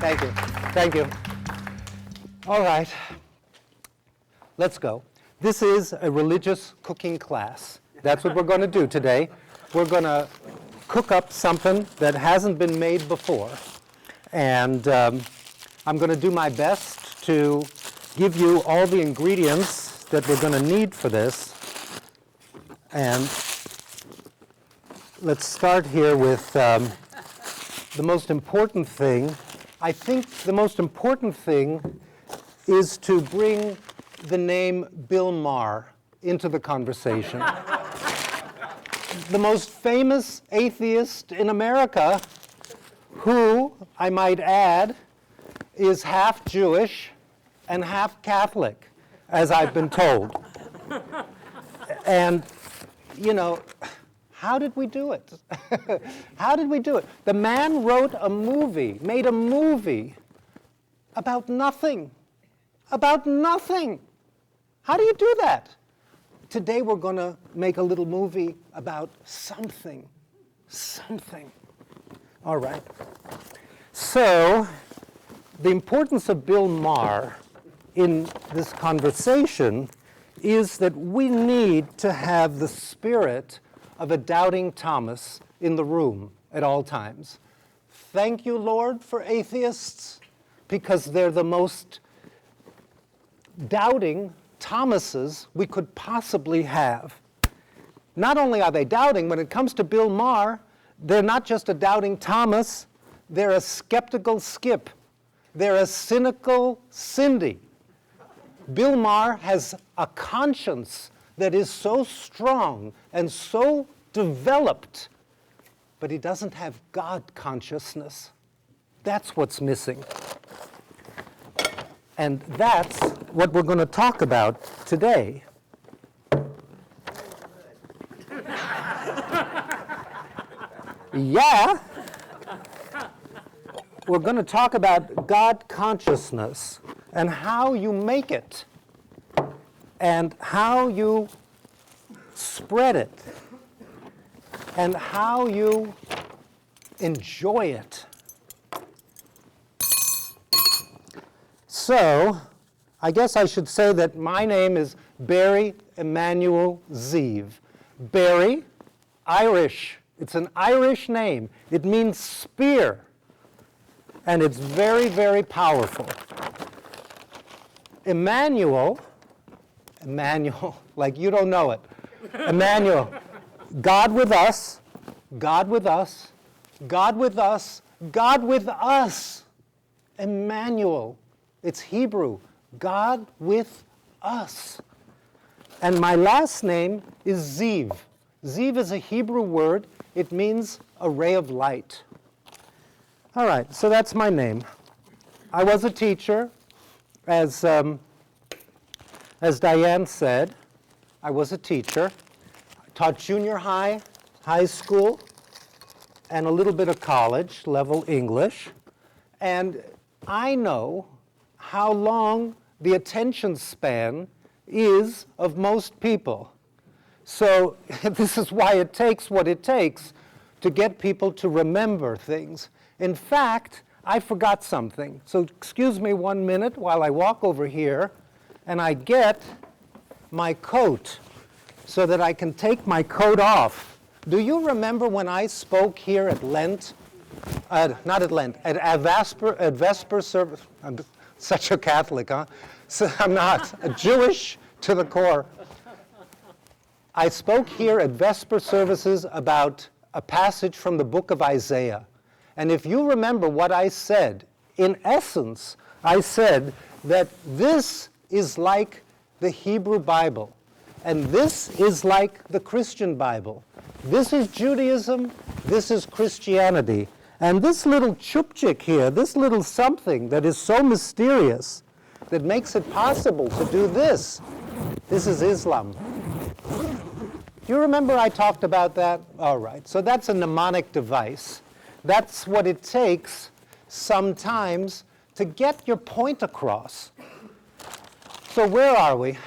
Thank you. Thank you. All right. Let's go. This is a religious cooking class. That's what we're going to do today. We're going to cook up something that hasn't been made before. And I'm going to do my best to give you all the ingredients that we're going to need for this. And let's start here with the most important thing. I think the most important thing is to bring the name Bill Maher into the conversation. The most famous atheist in America, who, I might add, is half Jewish and half Catholic, as I've been told. And, you know, how did we do it? How did we do it? The man wrote a movie, made a movie about nothing. About nothing. How do you do that? Today we're going to make a little movie about something. Something. All right. So, the importance of Bill Maher in this conversation is that we need to have the spirit of a doubting Thomas in the room at all times. Thank you, Lord, for atheists, because they're the most doubting Thomases we could possibly have. Not only are they doubting, when it comes to Bill Maher, they're not just a doubting Thomas, they're a skeptical Skip. They're a cynical Cindy. Bill Maher has a conscience that is so strong and so developed, but he doesn't have God consciousness. That's what's missing. And that's what we're going to talk about today. Yeah. We're going to talk about God consciousness and how you make it and how you spread it and how you enjoy it. So, I guess I should say that my name is Barry Emanuel Zeve. Barry, Irish. It's an Irish name. It means spear. And it's very, very powerful. Emanuel, like you don't know it. Emanuel, God with us, God with us, God with us, God with us. Emmanuel. It's Hebrew, God with us. And my last name is Zeve. Zeve is a Hebrew word. It means a ray of light. All right, so that's my name. I was a teacher, as Diane said. I was a teacher. I taught junior high, high school, and a little bit of college level English. And I know how long the attention span is of most people. So this is why it takes what it takes to get people to remember things. In fact, I forgot something. So excuse me 1 minute while I walk over here and I get my coat so that I can take my coat off. Do you remember when I spoke here at Lent? Not at Lent, at Vesper service. I'm such a Catholic, huh? So I'm not. A Jewish to the core. I spoke here at Vesper services about a passage from the book of Isaiah. And if you remember what I said, in essence, I said that this is like the Hebrew Bible, and this is like the Christian Bible. This is Judaism, this is Christianity. And this little chupchik here, this little something that is so mysterious, that makes it possible to do this is Islam. Do you remember I talked about that? All right, so that's a mnemonic device. That's what it takes sometimes to get your point across. So where are we?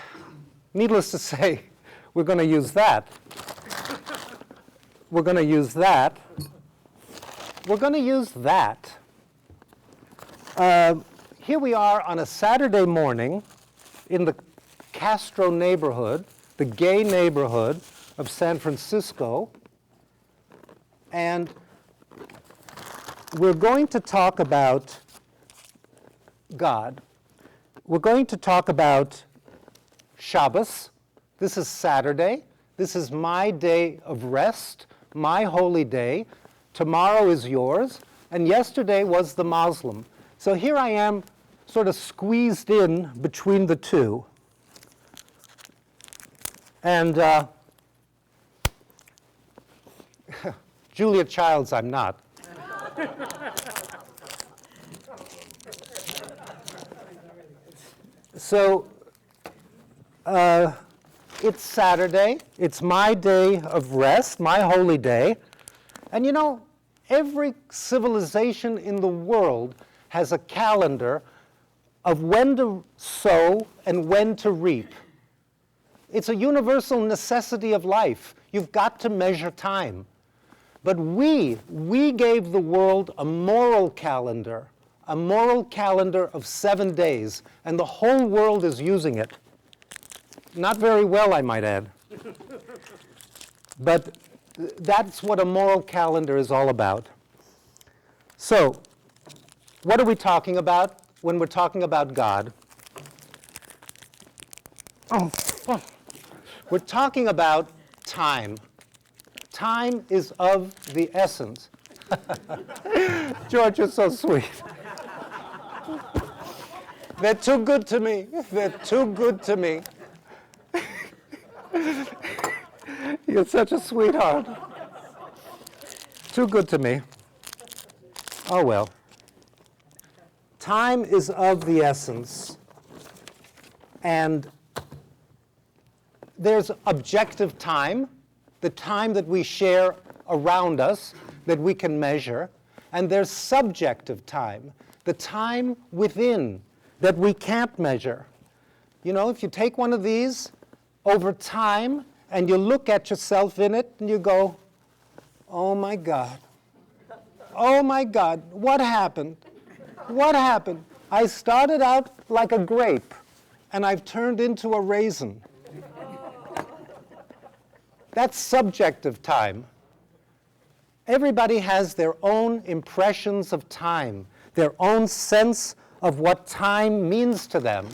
Needless to say, we're going to use that. We're going to use that. We're going to use that. Here we are on a Saturday morning in the Castro neighborhood, the gay neighborhood of San Francisco, and we're going to talk about God. We're going to talk about Shabbos. This is Saturday. This is my day of rest, my holy day. Tomorrow is yours, and yesterday was the Muslim. So here I am, sort of squeezed in between the two. And Julia Childs, I'm not. So it's Saturday. It's my day of rest, my holy day. And you know, every civilization in the world has a calendar of when to sow and when to reap. It's a universal necessity of life. You've got to measure time. But we gave the world a moral calendar of 7 days, and the whole world is using it. Not very well, I might add. But that's what a moral calendar is all about. So, what are we talking about when we're talking about God? We're talking about time. Time is of the essence. George, you're so sweet. They're too good to me. They're too good to me. You're such a sweetheart. Too good to me. Oh well. Time is of the essence. And there's objective time, the time that we share around us, that we can measure. And there's subjective time, the time within that we can't measure. You know, if you take one of these over time and you look at yourself in it and you go, oh my God, what happened? What happened? I started out like a grape and I've turned into a raisin. That's subjective time. Everybody has their own impressions of time, their own sense of what time means to them.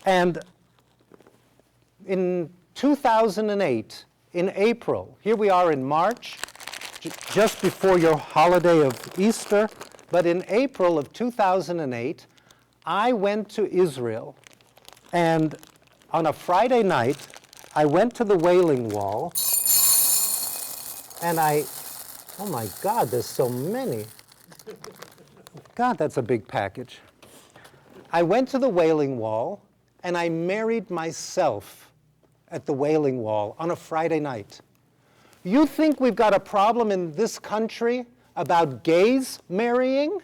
And in 2008, in April, here we are in March, just before your holiday of Easter, but in April of 2008, I went to Israel, and on a Friday night, I went to the Wailing Wall, and oh my God, there's so many. God, that's a big package. I went to the Wailing Wall, and I married myself at the Wailing Wall on a Friday night. You think we've got a problem in this country about gays marrying?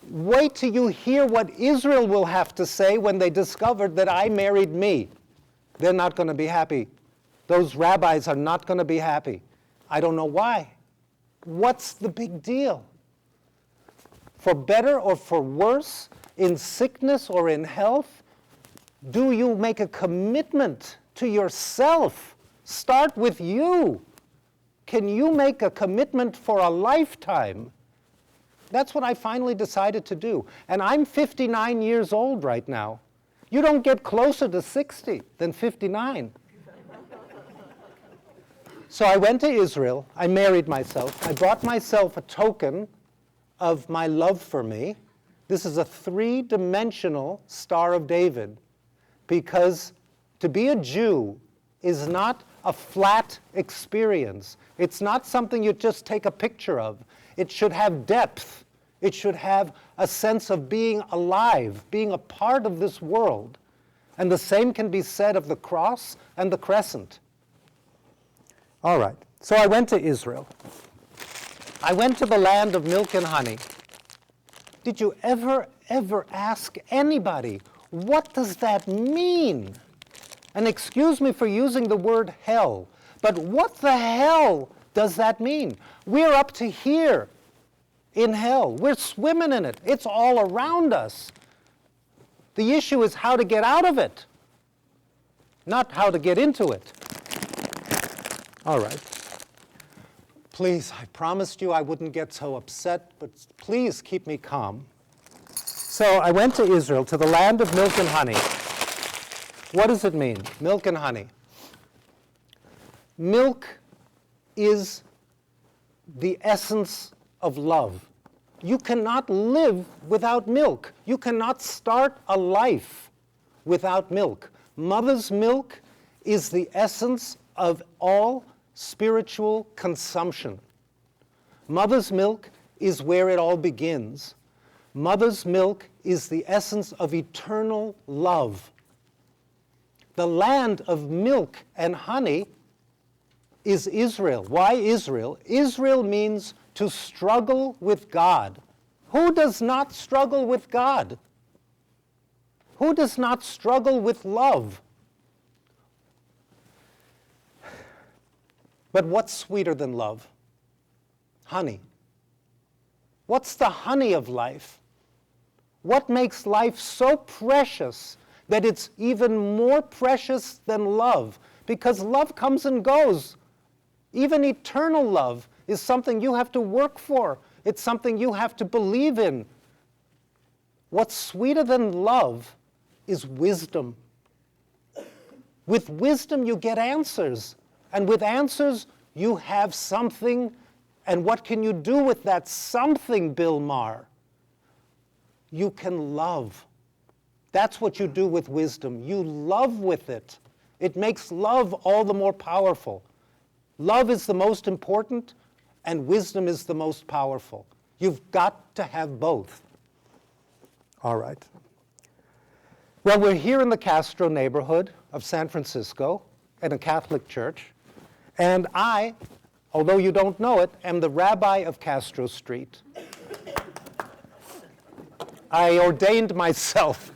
Wait till you hear what Israel will have to say when they discovered that I married me. They're not going to be happy. Those rabbis are not going to be happy. I don't know why. What's the big deal? For better or for worse, in sickness or in health, do you make a commitment to yourself? Start with you. Can you make a commitment for a lifetime? That's what I finally decided to do. And I'm 59 years old right now. You don't get closer to 60 than 59. So I went to Israel. I married myself. I brought myself a token of my love for me. This is a 3-dimensional Star of David, because to be a Jew is not a flat experience. It's not something you just take a picture of. It should have depth. It should have a sense of being alive, being a part of this world. And the same can be said of the cross and the crescent. All right, so I went to Israel. I went to the land of milk and honey. Did you ever ask anybody, what does that mean? And excuse me for using the word hell, but what the hell does that mean? We're up to here in hell. We're swimming in it. It's all around us. The issue is how to get out of it, not how to get into it. All right. Please, I promised you I wouldn't get so upset, but please keep me calm. So I went to Israel, to the land of milk and honey. What does it mean, milk and honey? Milk is the essence of love. You cannot live without milk. You cannot start a life without milk. Mother's milk is the essence of all spiritual consumption. Mother's milk is where it all begins. Mother's milk is the essence of eternal love. The land of milk and honey is Israel. Why Israel? Israel means to struggle with God. Who does not struggle with God? Who does not struggle with love? But what's sweeter than love? Honey. What's the honey of life? What makes life so precious that it's even more precious than love? Because love comes and goes. Even eternal love is something you have to work for. It's something you have to believe in. What's sweeter than love is wisdom. With wisdom, you get answers. And with answers, you have something. And what can you do with that something, Bill Maher? You can love. That's what you do with wisdom. You love with it. It makes love all the more powerful. Love is the most important, and wisdom is the most powerful. You've got to have both. All right. Well, we're here in the Castro neighborhood of San Francisco at a Catholic church, and I, although you don't know it, am the rabbi of Castro Street. I ordained myself.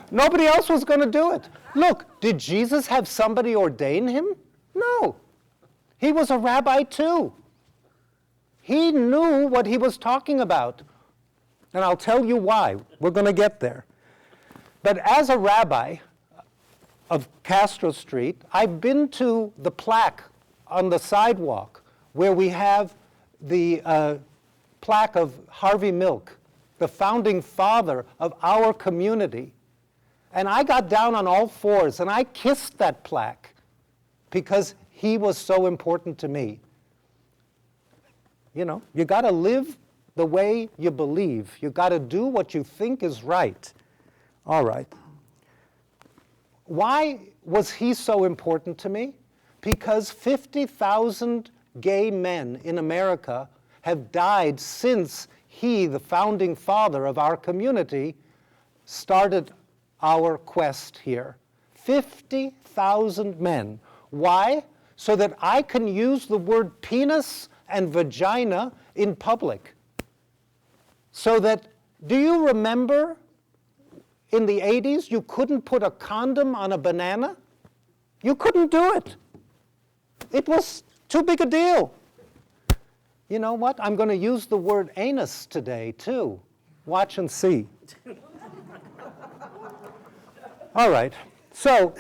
Nobody else was going to do it. Look, did Jesus have somebody ordain him? No. He was a rabbi too. He knew what he was talking about. And I'll tell you why. We're going to get there. But as a rabbi of Castro Street, I've been to the plaque on the sidewalk where we have the plaque of Harvey Milk, the founding father of our community. And I got down on all fours and I kissed that plaque because he was so important to me. You know, you got to live the way you believe. You got to do what you think is right. All right. Why was he so important to me? Because 50,000 gay men in America have died since he, the founding father of our community, started our quest here. 50,000 men. Why? So that I can use the word penis and vagina in public. So that, do you remember in the 80s you couldn't put a condom on a banana? You couldn't do it. It was too big a deal. You know what? I'm going to use the word anus today, too. Watch and see. All right. So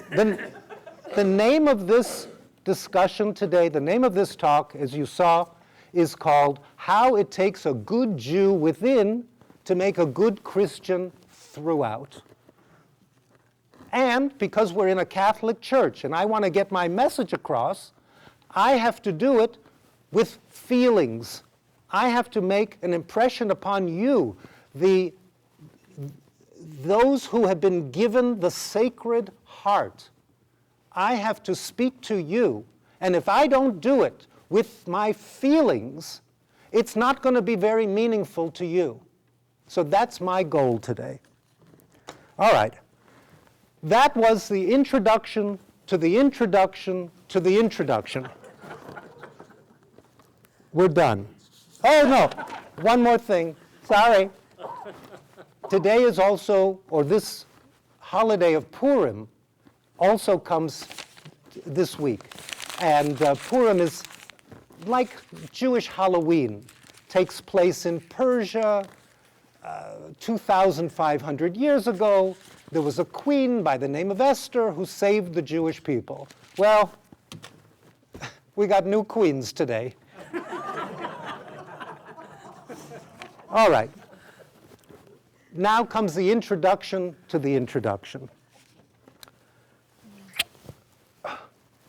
the name of this discussion today, the name of this talk, as you saw, is called How It Takes a Good Jew Within to Make a Good Christian Throughout. And because we're in a Catholic church and I want to get my message across, I have to do it with feelings. I have to make an impression upon you, those who have been given the Sacred Heart. I have to speak to you, and if I don't do it with my feelings, it's not going to be very meaningful to you. So that's my goal today. All right. That was the introduction to the introduction to the introduction. We're done. Oh, no. One more thing. Sorry. Today is also, or this holiday of Purim, also comes this week. And Purim is like Jewish Halloween. takes place in Persia 2,500 years ago. There was a queen by the name of Esther who saved the Jewish people. Well, we got new queens today. All right. Now comes the introduction to the introduction.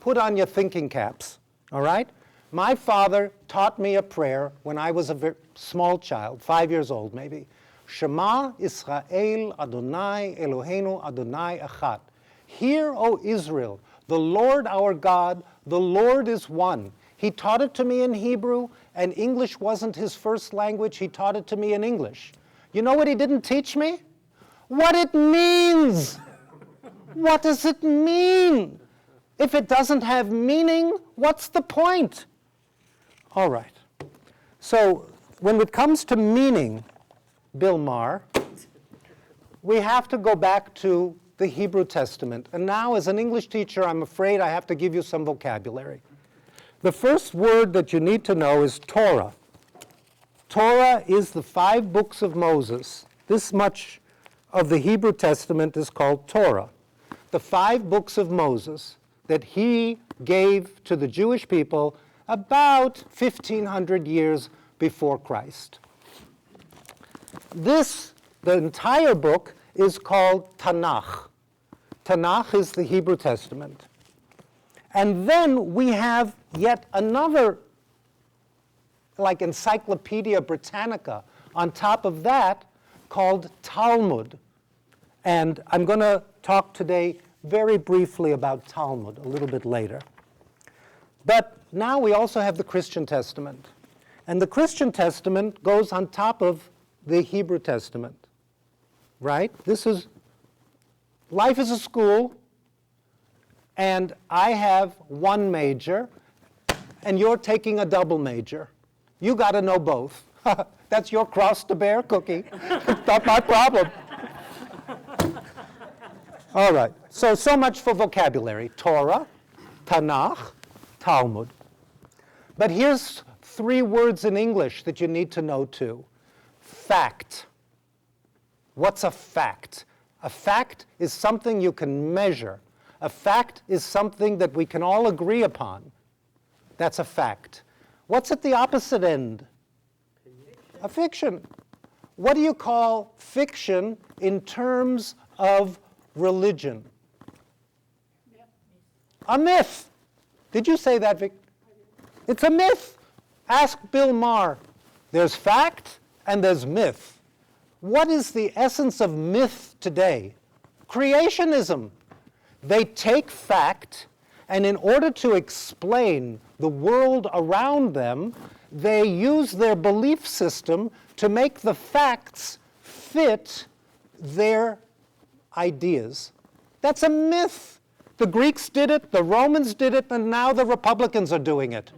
Put on your thinking caps, all right? My father taught me a prayer when I was a very small child, 5 years old maybe. Shema Israel Adonai Eloheinu Adonai Echad. Hear, O Israel, the Lord our God, the Lord is one. He taught it to me in Hebrew, and English wasn't his first language. He taught it to me in English. You know what he didn't teach me? What it means. What does it mean? If it doesn't have meaning, what's the point? All right. So when it comes to meaning, Bill Maher, we have to go back to the Hebrew Testament. And now, as an English teacher, I'm afraid I have to give you some vocabulary. The first word that you need to know is Torah. Torah is the 5 books of Moses. This much of the Hebrew Testament is called Torah. The 5 books of Moses that he gave to the Jewish people about 1,500 years before Christ. The entire book is called Tanakh. Tanakh is the Hebrew Testament. And then we have yet another, like Encyclopedia Britannica, on top of that, called Talmud. And I'm going to talk today very briefly about Talmud a little bit later. But now we also have the Christian Testament. And the Christian Testament goes on top of the Hebrew Testament, right? Life is a school, and I have one major, and you're taking a double major. You got to know both. That's your cross to bear, Cookie. It's not my problem. All right, so much for vocabulary. Torah, Tanakh, Talmud. But here's 3 words in English that you need to know too. Fact. What's a fact? A fact is something you can measure. A fact is something that we can all agree upon. That's a fact. What's at the opposite end? A fiction. What do you call fiction in terms of religion? A myth. Did you say that, Vic? It's a myth. Ask Bill Maher. There's fact and there's myth. What is the essence of myth today? Creationism. They take fact, and in order to explain the world around them, they use their belief system to make the facts fit their ideas. That's a myth. The Greeks did it, the Romans did it, and now the Republicans are doing it.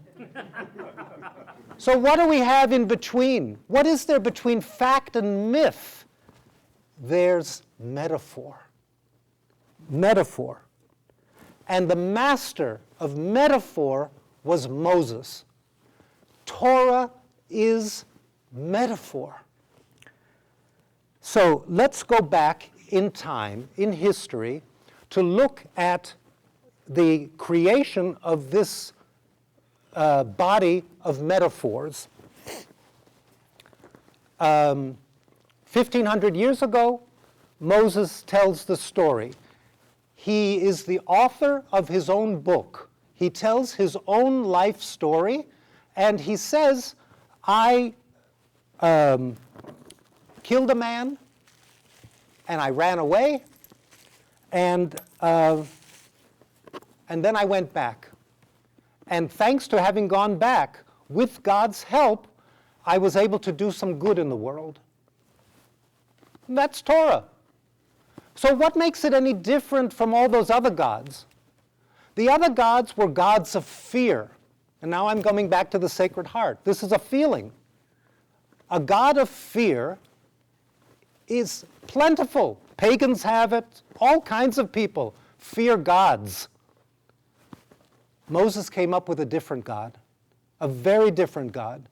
So what do we have in between? What is there between fact and myth? There's metaphor. Metaphor. And the master of metaphor was Moses. Torah is metaphor. So let's go back in time, in history, to look at the creation of this body of metaphors. 1,500 years ago, Moses tells the story. He is the author of his own book. He tells his own life story, and he says, I killed a man, and I ran away, and then I went back. And thanks to having gone back, with God's help, I was able to do some good in the world. That's Torah. So what makes it any different from all those other gods? The other gods were gods of fear. And now I'm coming back to the Sacred Heart. This is a feeling. A god of fear is plentiful. Pagans have it. All kinds of people fear gods. Moses came up with a different God, a very different God.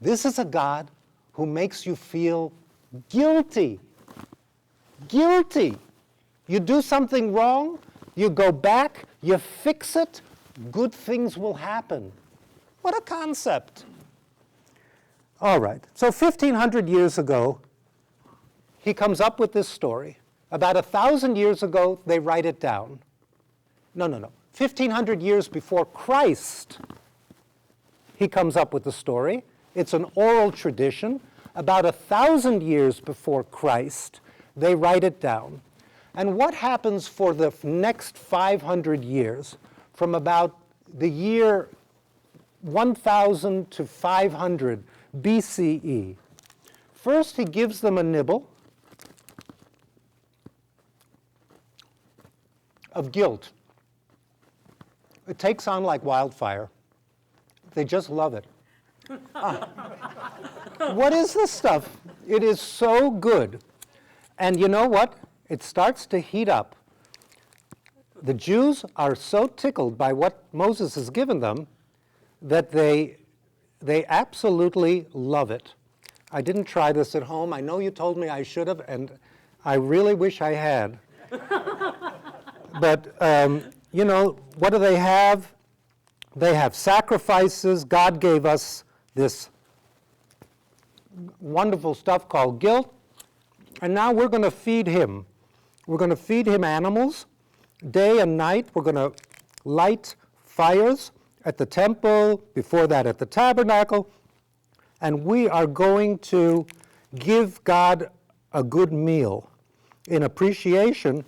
This is a God who makes you feel guilty. Guilty. You do something wrong, you go back, you fix it, good things will happen. What a concept. All right, so 1,500 years ago, he comes up with this story. About 1,000 years ago, they write it down. No. 1,500 years before Christ, he comes up with the story. It's an oral tradition. About 1,000 years before Christ, they write it down. And what happens for the next 500 years, from about the year 1000 to 500 BCE? First, he gives them a nibble of guilt. It takes on like wildfire. They just love it. What is this stuff? It is so good. And you know what? It starts to heat up. The Jews are so tickled by what Moses has given them that they absolutely love it. I didn't try this at home. I know you told me I should have, and I really wish I had. But, you know, what do they have? They have sacrifices. God gave us this wonderful stuff called guilt, and now we're going to feed him. We're going to feed him animals. Day and night, we're going to light fires at the temple, before that at the tabernacle, and we are going to give God a good meal in appreciation,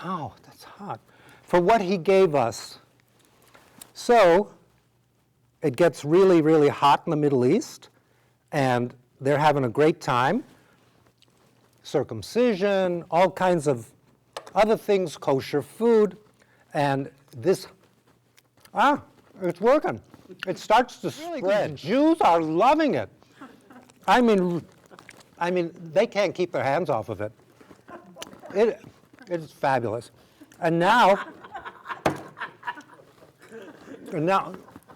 that's hot, for what he gave us. So it gets really, really hot in the Middle East, and they're having a great time. Circumcision, all kinds of other things, kosher food, and this, it's working. It starts to spread. The Jews are loving it. I mean, they can't keep their hands off of it. It's fabulous. And now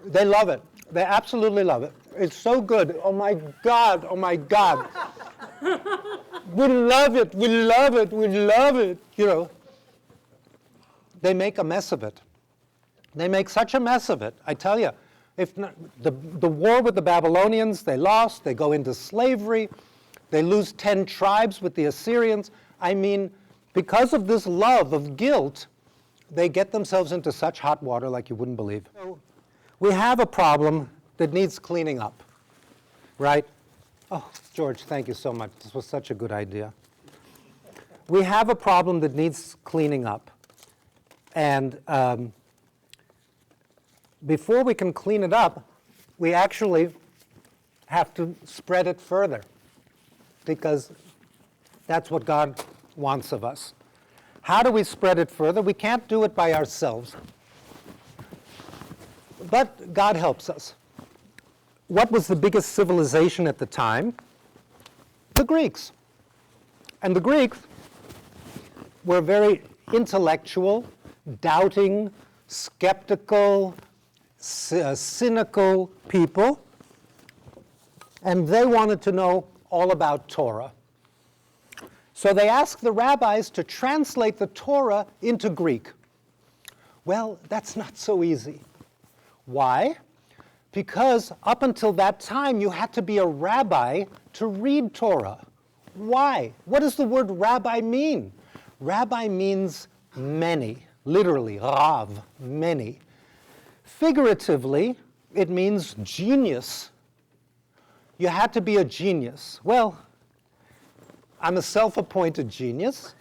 they love it. They absolutely love it. It's so good. Oh my God. We love it. You know, they make a mess of it. They make such a mess of it. I tell you, if not, the war with the Babylonians, they lost. They go into slavery. They lose 10 tribes with the Assyrians. I mean, because of this love of guilt, they get themselves into such hot water like you wouldn't believe. So we have a problem that needs cleaning up, right? Oh, George, thank you so much. This was such a good idea. We have a problem that needs cleaning up. And before we can clean it up, we actually have to spread it further, because that's what God wants of us. How do we spread it further? We can't do it by ourselves. But God helps us. What was the biggest civilization at the time? The Greeks. And the Greeks were very intellectual, doubting, skeptical, cynical people, and they wanted to know all about Torah. So they asked the rabbis to translate the Torah into Greek. Well, that's not so easy. Why? Because up until that time, you had to be a rabbi to read Torah. Why? What does the word rabbi mean? Rabbi means many, literally, rav, many. Figuratively, it means genius. You had to be a genius. Well, I'm a self-appointed genius,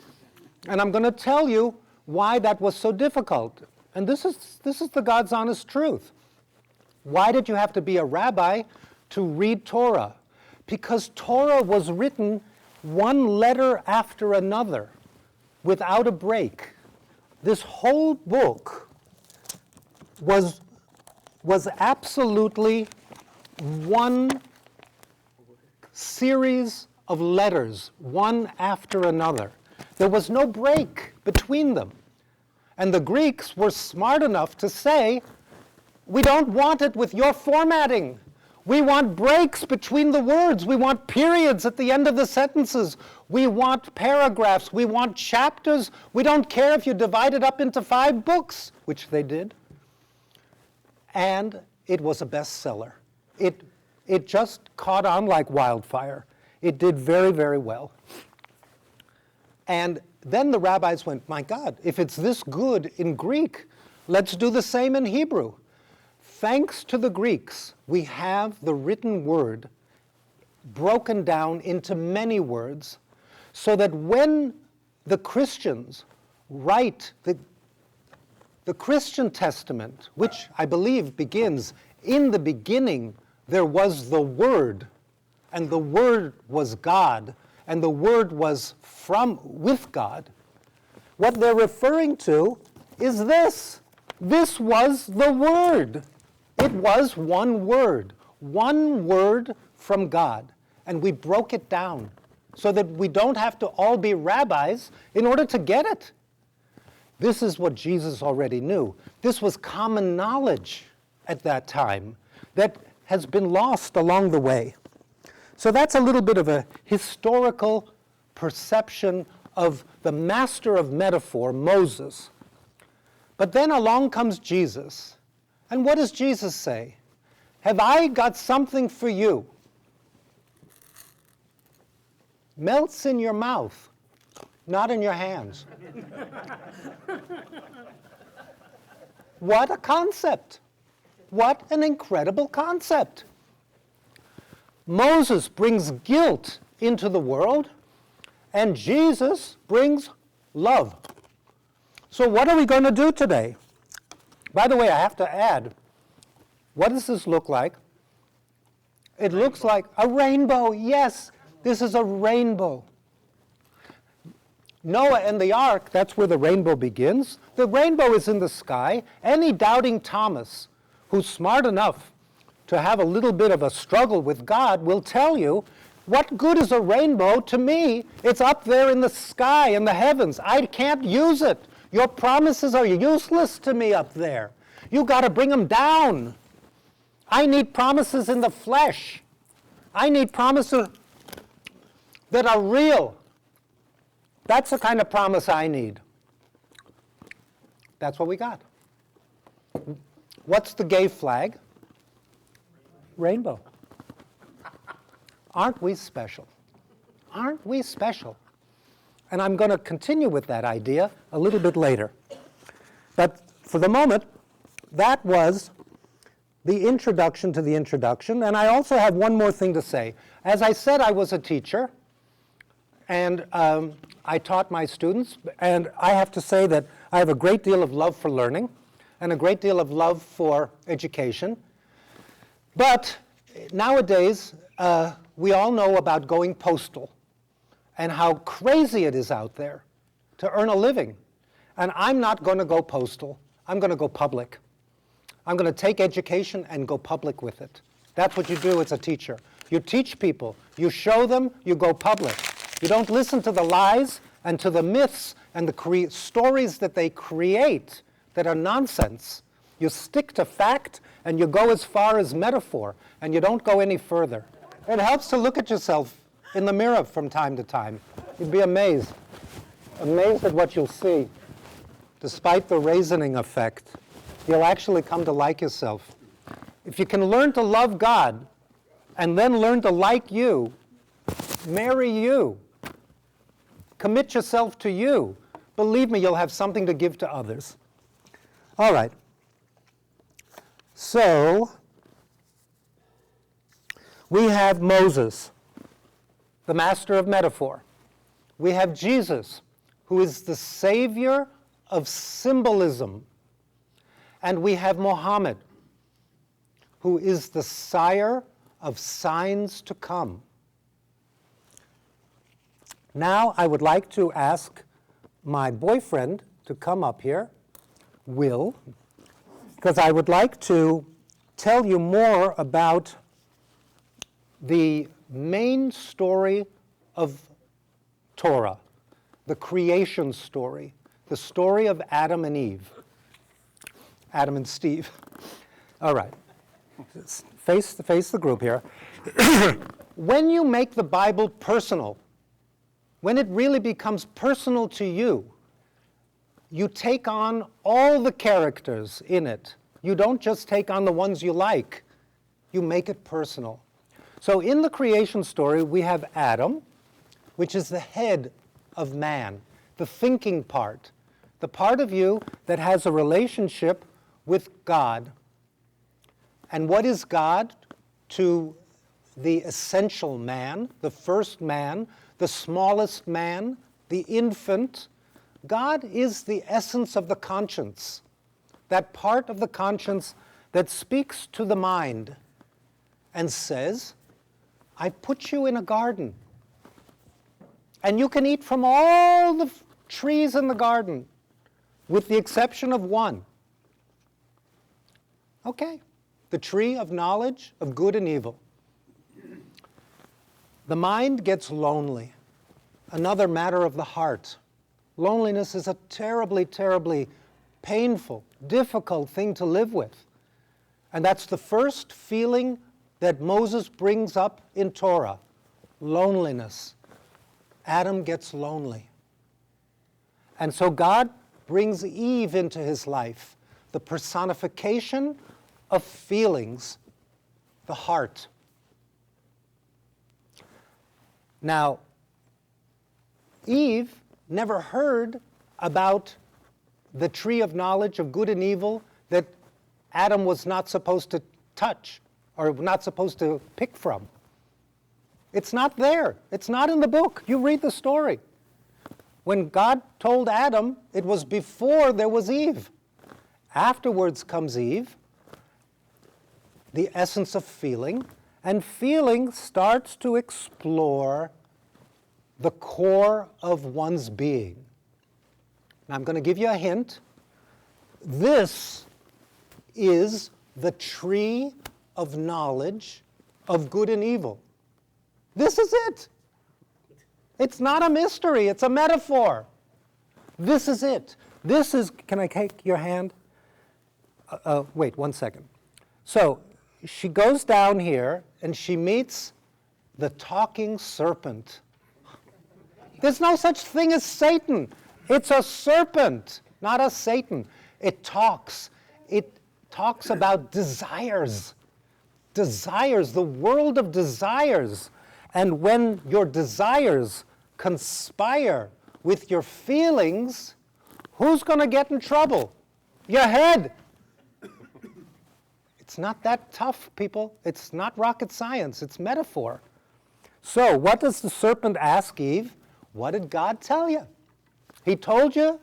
and I'm going to tell you why that was so difficult. And this is the God's honest truth. Why did you have to be a rabbi to read Torah? Because Torah was written one letter after another, without a break. This whole book was absolutely one series of letters, one after another. There was no break between them. And the Greeks were smart enough to say, we don't want it with your formatting. We want breaks between the words. We want periods at the end of the sentences. We want paragraphs. We want chapters. We don't care if you divide it up into 5 books, which they did. And it was a bestseller. It just caught on like wildfire. It did very, very well. And then the rabbis went, my God, if it's this good in Greek, let's do the same in Hebrew. Thanks to the Greeks, we have the written word broken down into many words, so that when the Christians write the Christian Testament, which I believe begins, in the beginning there was the Word, and the Word was God, and the Word was with God, what they're referring to is this. This was the Word. It was one word from God. And we broke it down so that we don't have to all be rabbis in order to get it. This is what Jesus already knew. This was common knowledge at that time that has been lost along the way. So that's a little bit of a historical perception of the master of metaphor, Moses. But then along comes Jesus. And what does Jesus say? Have I got something for you? Melts in your mouth, not in your hands. What a concept. What an incredible concept. Moses brings guilt into the world, and Jesus brings love. So what are we going to do today? By the way, I have to add, what does this look like? It looks like a rainbow. Yes, this is a rainbow. Noah and the ark, that's where the rainbow begins. The rainbow is in the sky. Any doubting Thomas who's smart enough to have a little bit of a struggle with God will tell you, what good is a rainbow to me? It's up there in the sky, in the heavens. I can't use it. Your promises are useless to me up there. You got to bring them down. I need promises in the flesh. I need promises that are real. That's the kind of promise I need. That's what we got. What's the gay flag? Rainbow. Aren't we special? Aren't we special? And I'm going to continue with that idea a little bit later. But for the moment, that was the introduction to the introduction. And I also have one more thing to say. As I said, I was a teacher, and I taught my students. And I have to say that I have a great deal of love for learning and a great deal of love for education. But nowadays, we all know about going postal and how crazy it is out there to earn a living. And I'm not going to go postal. I'm going to go public. I'm going to take education and go public with it. That's what you do as a teacher. You teach people. You show them. You go public. You don't listen to the lies and to the myths and the stories that they create that are nonsense. You stick to fact, and you go as far as metaphor, and you don't go any further. It helps to look at yourself in the mirror from time to time. You'd be amazed at what you'll see. Despite the raisoning effect, you'll actually come to like yourself. If you can learn to love God and then learn to like you, marry you, commit yourself to you, believe me, you'll have something to give to others. All right. So, we have Moses, the master of metaphor. We have Jesus, who is the savior of symbolism. And we have Muhammad, who is the sire of signs to come. Now I would like to ask my boyfriend to come up here, Will, because I would like to tell you more about the main story of Torah, the creation story, the story of Adam and Eve. Adam and Steve. All right. face the group here. When you make the Bible personal, when it really becomes personal to you, you take on all the characters in it. You don't just take on the ones you like. You make it personal. So in the creation story, we have Adam, which is the head of man, the thinking part, the part of you that has a relationship with God. And what is God to the essential man, the first man, the smallest man, the infant? God is the essence of the conscience, that part of the conscience that speaks to the mind and says, I put you in a garden, and you can eat from all the trees in the garden, with the exception of one. Okay, the tree of knowledge of good and evil. The mind gets lonely, another matter of the heart. Loneliness is a terribly, terribly painful, difficult thing to live with. And that's the first feeling that Moses brings up in Torah, loneliness. Adam gets lonely. And so God brings Eve into his life, the personification of feelings, the heart. Now, Eve never heard about the tree of knowledge of good and evil that Adam was not supposed to touch or not supposed to pick from. It's not there. It's not in the book. You read the story. When God told Adam, it was before there was Eve. Afterwards comes Eve, the essence of feeling, and feeling starts to explore the core of one's being. Now, I'm going to give you a hint. This is the tree of knowledge of good and evil. This is it. It's not a mystery, it's a metaphor. This is it. This is, can I take your hand? Wait, 1 second. So, she goes down here and she meets the talking serpent. There's no such thing as Satan. It's a serpent, not a Satan. It talks. It talks about desires. Desires, the world of desires. And when your desires conspire with your feelings, who's going to get in trouble? Your head. It's not that tough, people. It's not rocket science. It's metaphor. So what does the serpent ask Eve? What did God tell you? He told you,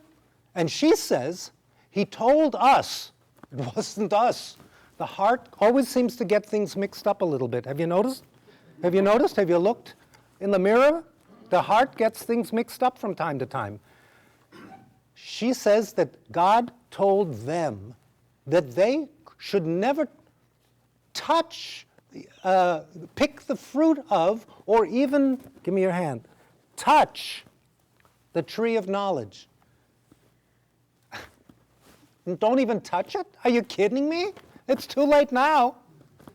and she says, he told us. It wasn't us. The heart always seems to get things mixed up a little bit. Have you noticed? Have you noticed? Have you looked in the mirror? The heart gets things mixed up from time to time. She says that God told them that they should never touch, pick the fruit of, or even, give me your hand, touch the tree of knowledge. Don't even touch it? Are you kidding me? It's too late now.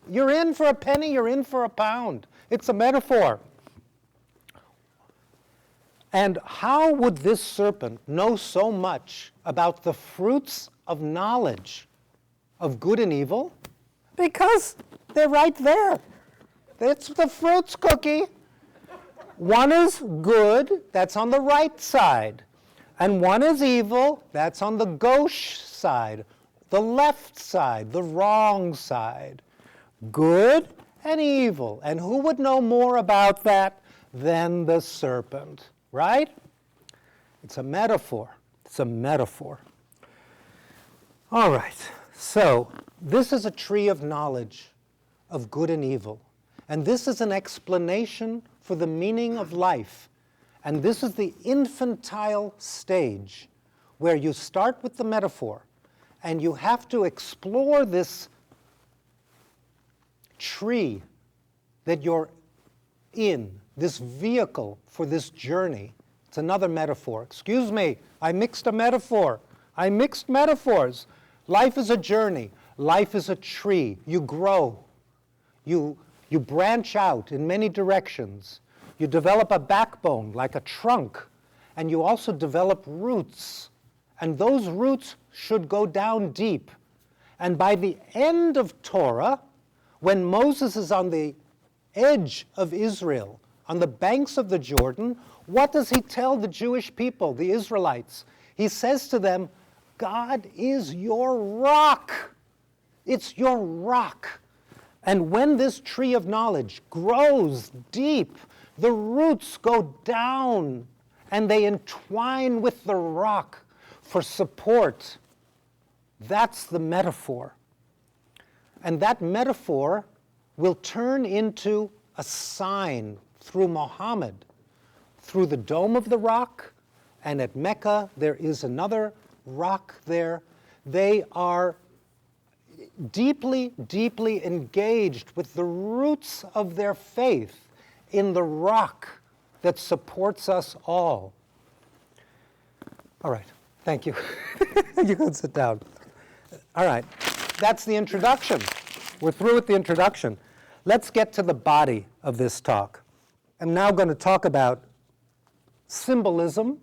You're in for a penny, you're in for a pound. It's a metaphor. And how would this serpent know so much about the fruits of knowledge of good and evil? Because they're right there. It's the fruits cookie. One is good, that's on the right side. And one is evil, that's on the gauche side, the left side, the wrong side. Good and evil. And who would know more about that than the serpent, right? It's a metaphor. It's a metaphor. All right. So this is a tree of knowledge of good and evil. And this is an explanation for the meaning of life. And this is the infantile stage where you start with the metaphor and you have to explore this tree that you're in, this vehicle for this journey. It's another metaphor. Excuse me, I mixed a metaphor. I mixed metaphors. Life is a journey. Life is a tree. You grow. You branch out in many directions. You develop a backbone like a trunk, and you also develop roots. And those roots should go down deep. And by the end of Torah, when Moses is on the edge of Israel, on the banks of the Jordan, what does he tell the Jewish people, the Israelites? He says to them, God is your rock. It's your rock. And when this tree of knowledge grows deep, the roots go down and they entwine with the rock for support. That's the metaphor. And that metaphor will turn into a sign through Muhammad, through the Dome of the Rock, and at Mecca there is another rock there. They are deeply, deeply engaged with the roots of their faith in the rock that supports us all. All right, thank you. You can sit down. All right, that's the introduction. We're through with the introduction. Let's get to the body of this talk. I'm now going to talk about symbolism.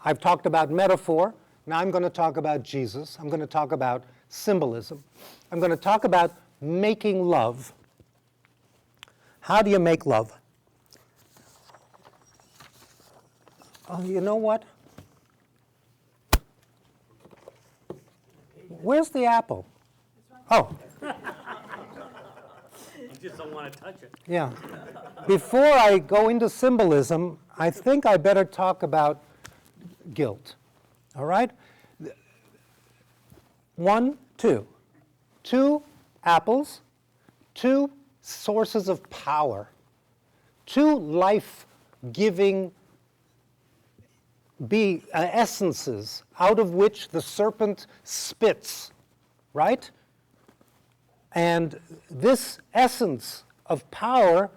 I've talked about metaphor. Now I'm going to talk about Jesus. I'm going to talk about symbolism. I'm going to talk about making love. How do you make love? Oh, you know what? Where's the apple? Oh. You just don't want to touch it. Yeah. Before I go into symbolism, I think I better talk about guilt. All right? 1, 2. 2 apples, 2 sources of power, 2 life-giving essences out of which the serpent spits, right? And this essence of power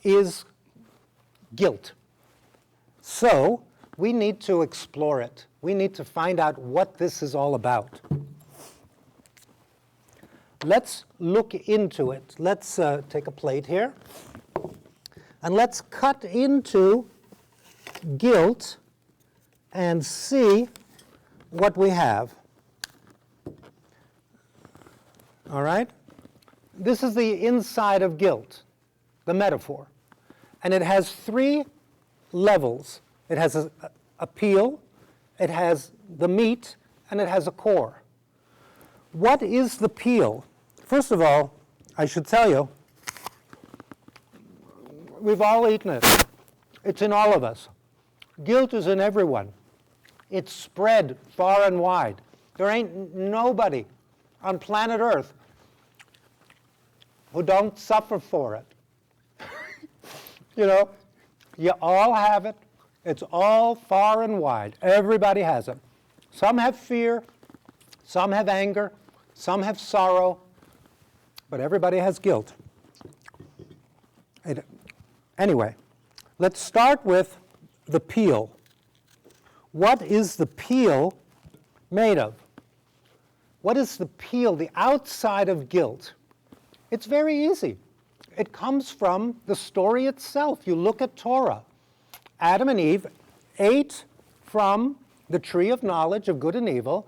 is guilt. So we need to explore it. We need to find out what this is all about. Let's look into it. Let's take a plate here. And let's cut into guilt and see what we have. All right? This is the inside of guilt, the metaphor. And it has 3 levels. It has a peel, it has the meat, and it has a core. What is the peel? First of all, I should tell you, we've all eaten it. It's in all of us. Guilt is in everyone. It's spread far and wide. There ain't nobody on planet Earth who don't suffer for it. You know, you all have it. It's all far and wide. Everybody has it. Some have fear, some have anger, some have sorrow, but everybody has guilt. Anyway, let's start with the peel. What is the peel made of? What is the peel, the outside of guilt? It's very easy. It comes from the story itself. You look at Torah. Adam and Eve ate from the tree of knowledge of good and evil,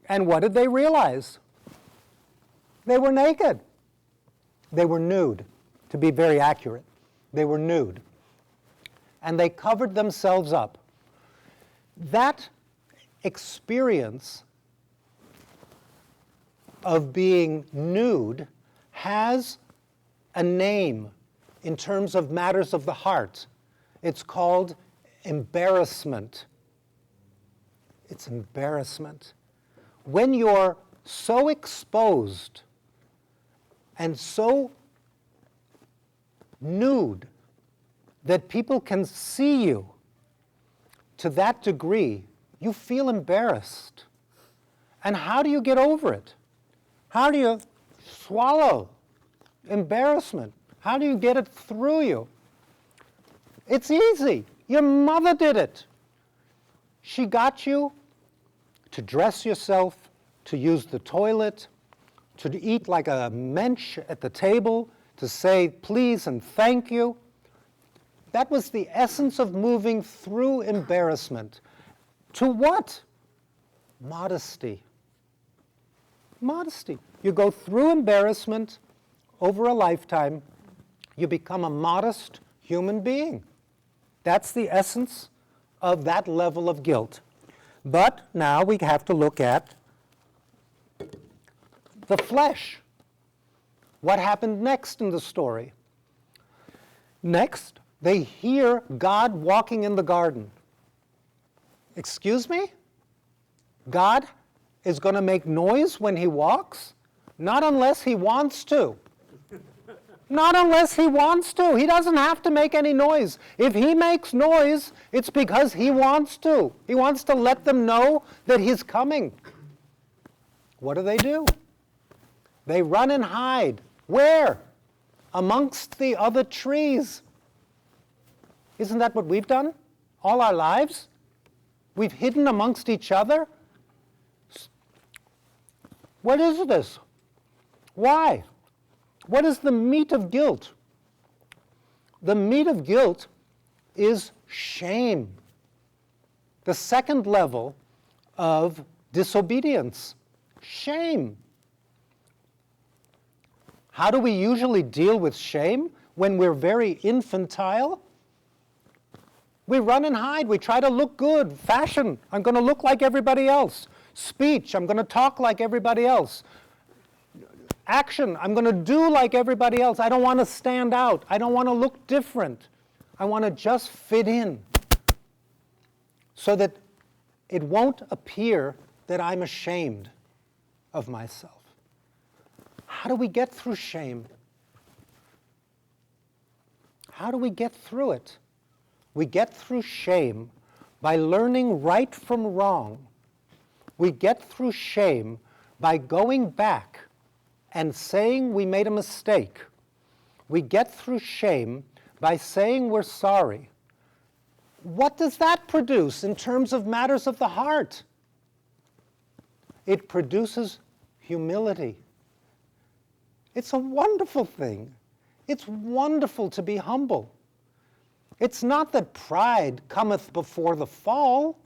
and what did they realize? They were naked. They were nude, to be very accurate. They were nude. And they covered themselves up. That experience of being nude has a name in terms of matters of the heart. It's called embarrassment. It's embarrassment. When you're so exposed and so nude that people can see you to that degree, you feel embarrassed. And how do you get over it? How do you swallow embarrassment? How do you get it through you? It's easy. Your mother did it. She got you to dress yourself to use the toilet, to eat like a mensch at the table, to say please and thank you. That was the essence of moving through embarrassment. To what? Modesty. Modesty. You go through embarrassment over a lifetime, you become a modest human being. That's the essence of that level of guilt. But now we have to look at the flesh. What happened next in the story? Next, they hear God walking in the garden. Excuse me? God is going to make noise when he walks? Not unless he wants to. Not unless he wants to. He doesn't have to make any noise. If he makes noise, it's because he wants to. He wants to let them know that he's coming. What do? They run and hide. Where? Amongst the other trees. Isn't that what we've done all our lives? We've hidden amongst each other. What is this? Why? What is the meat of guilt? The meat of guilt is shame. The second level of disobedience. Shame. How do we usually deal with shame when we're very infantile? We run and hide. We try to look good. Fashion, I'm going to look like everybody else. Speech, I'm going to talk like everybody else. Action, I'm going to do like everybody else. I don't want to stand out. I don't want to look different. I want to just fit in so that it won't appear that I'm ashamed of myself. How do we get through shame? How do we get through it? We get through shame by learning right from wrong. We get through shame by going back and saying we made a mistake. We get through shame by saying we're sorry. What does that produce in terms of matters of the heart? It produces humility. It's a wonderful thing. It's wonderful to be humble. It's not that pride cometh before the fall.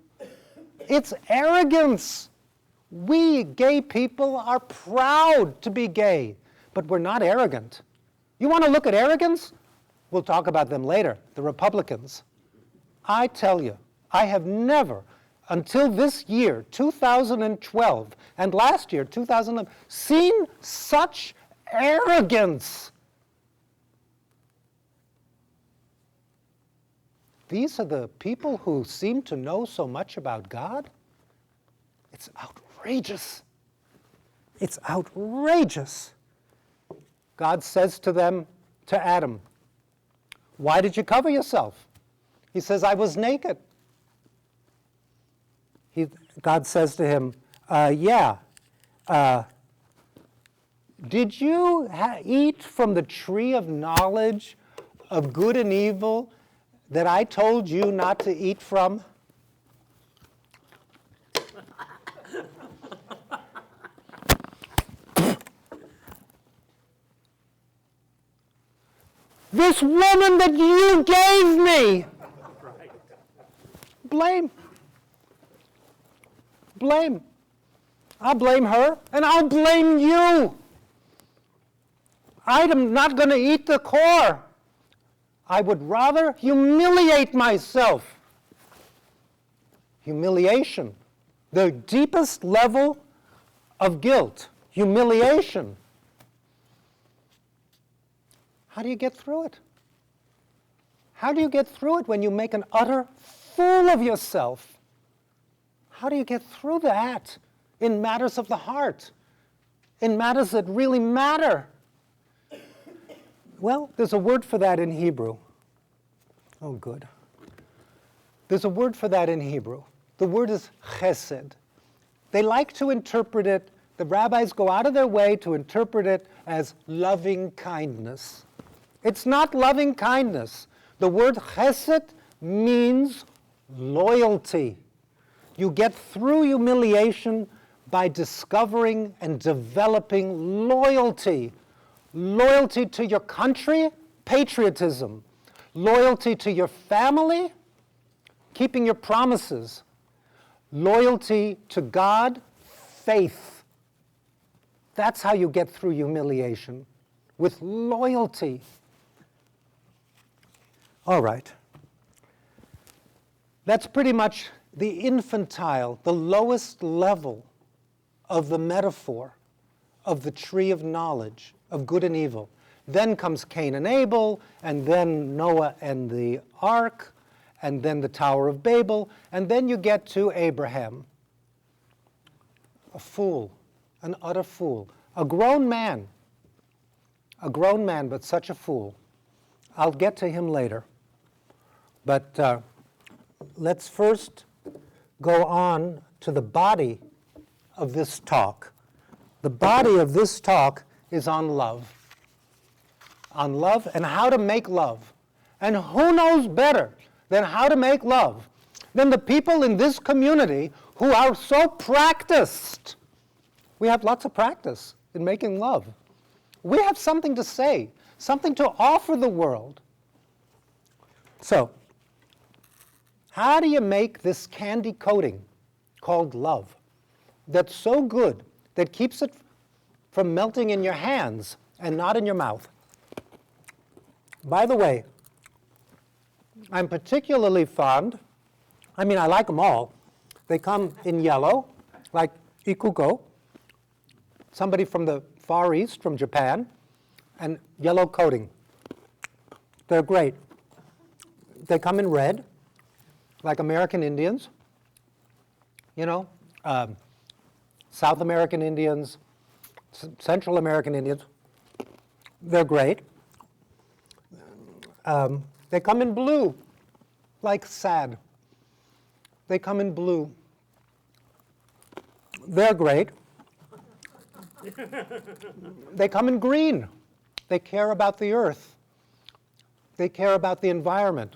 It's arrogance. We gay people are proud to be gay, but we're not arrogant. You want to look at arrogance? We'll talk about them later, the Republicans. I tell you, I have never, until this year, 2012, and last year, 2011, seen such arrogance. These are the people who seem to know so much about God? It's outrageous. It's outrageous. God says to them, to Adam, why did you cover yourself? He says, I was naked. God says to him, did you eat from the tree of knowledge of good and evil that I told you not to eat from? This woman that you gave me. Blame. Blame. I'll blame her, and I'll blame you. I'm not going to eat the core. I would rather humiliate myself. Humiliation. The deepest level of guilt. Humiliation. How do you get through it? How do you get through it when you make an utter fool of yourself? How do you get through that in matters of the heart? In matters that really matter? Well, there's a word for that in Hebrew. Oh, good. There's a word for that in Hebrew. The word is chesed. They like to interpret it, the rabbis go out of their way to interpret it as loving kindness. It's not loving kindness. The word chesed means loyalty. You get through humiliation by discovering and developing loyalty. Loyalty to your country, patriotism. Loyalty to your family, keeping your promises. Loyalty to God, faith. That's how you get through humiliation, with loyalty. All right. That's pretty much the infantile, the lowest level of the metaphor of the tree of knowledge of good and evil. Then comes Cain and Abel, and then Noah and the ark, and then the Tower of Babel, and then you get to Abraham. A fool, an utter fool. A grown man, but such a fool. I'll get to him later. But let's first go on to the body of this talk. The body of this talk is on love. On love and how to make love. And who knows better than how to make love than the people in this community who are so practiced. We have lots of practice in making love. We have something to say, something to offer the world. So, how do you make this candy coating called love that's so good that keeps it from melting in your hands and not in your mouth? By the way, I'm particularly fond, I like them all. They come in yellow, like ikuko, somebody from the Far East, from Japan, and yellow coating. They're great. They come in red, like American Indians, South American Indians, Central American Indians. They're great. They come in blue, like sad. They come in blue. They're great. They come in green. They care about the earth. They care about the environment.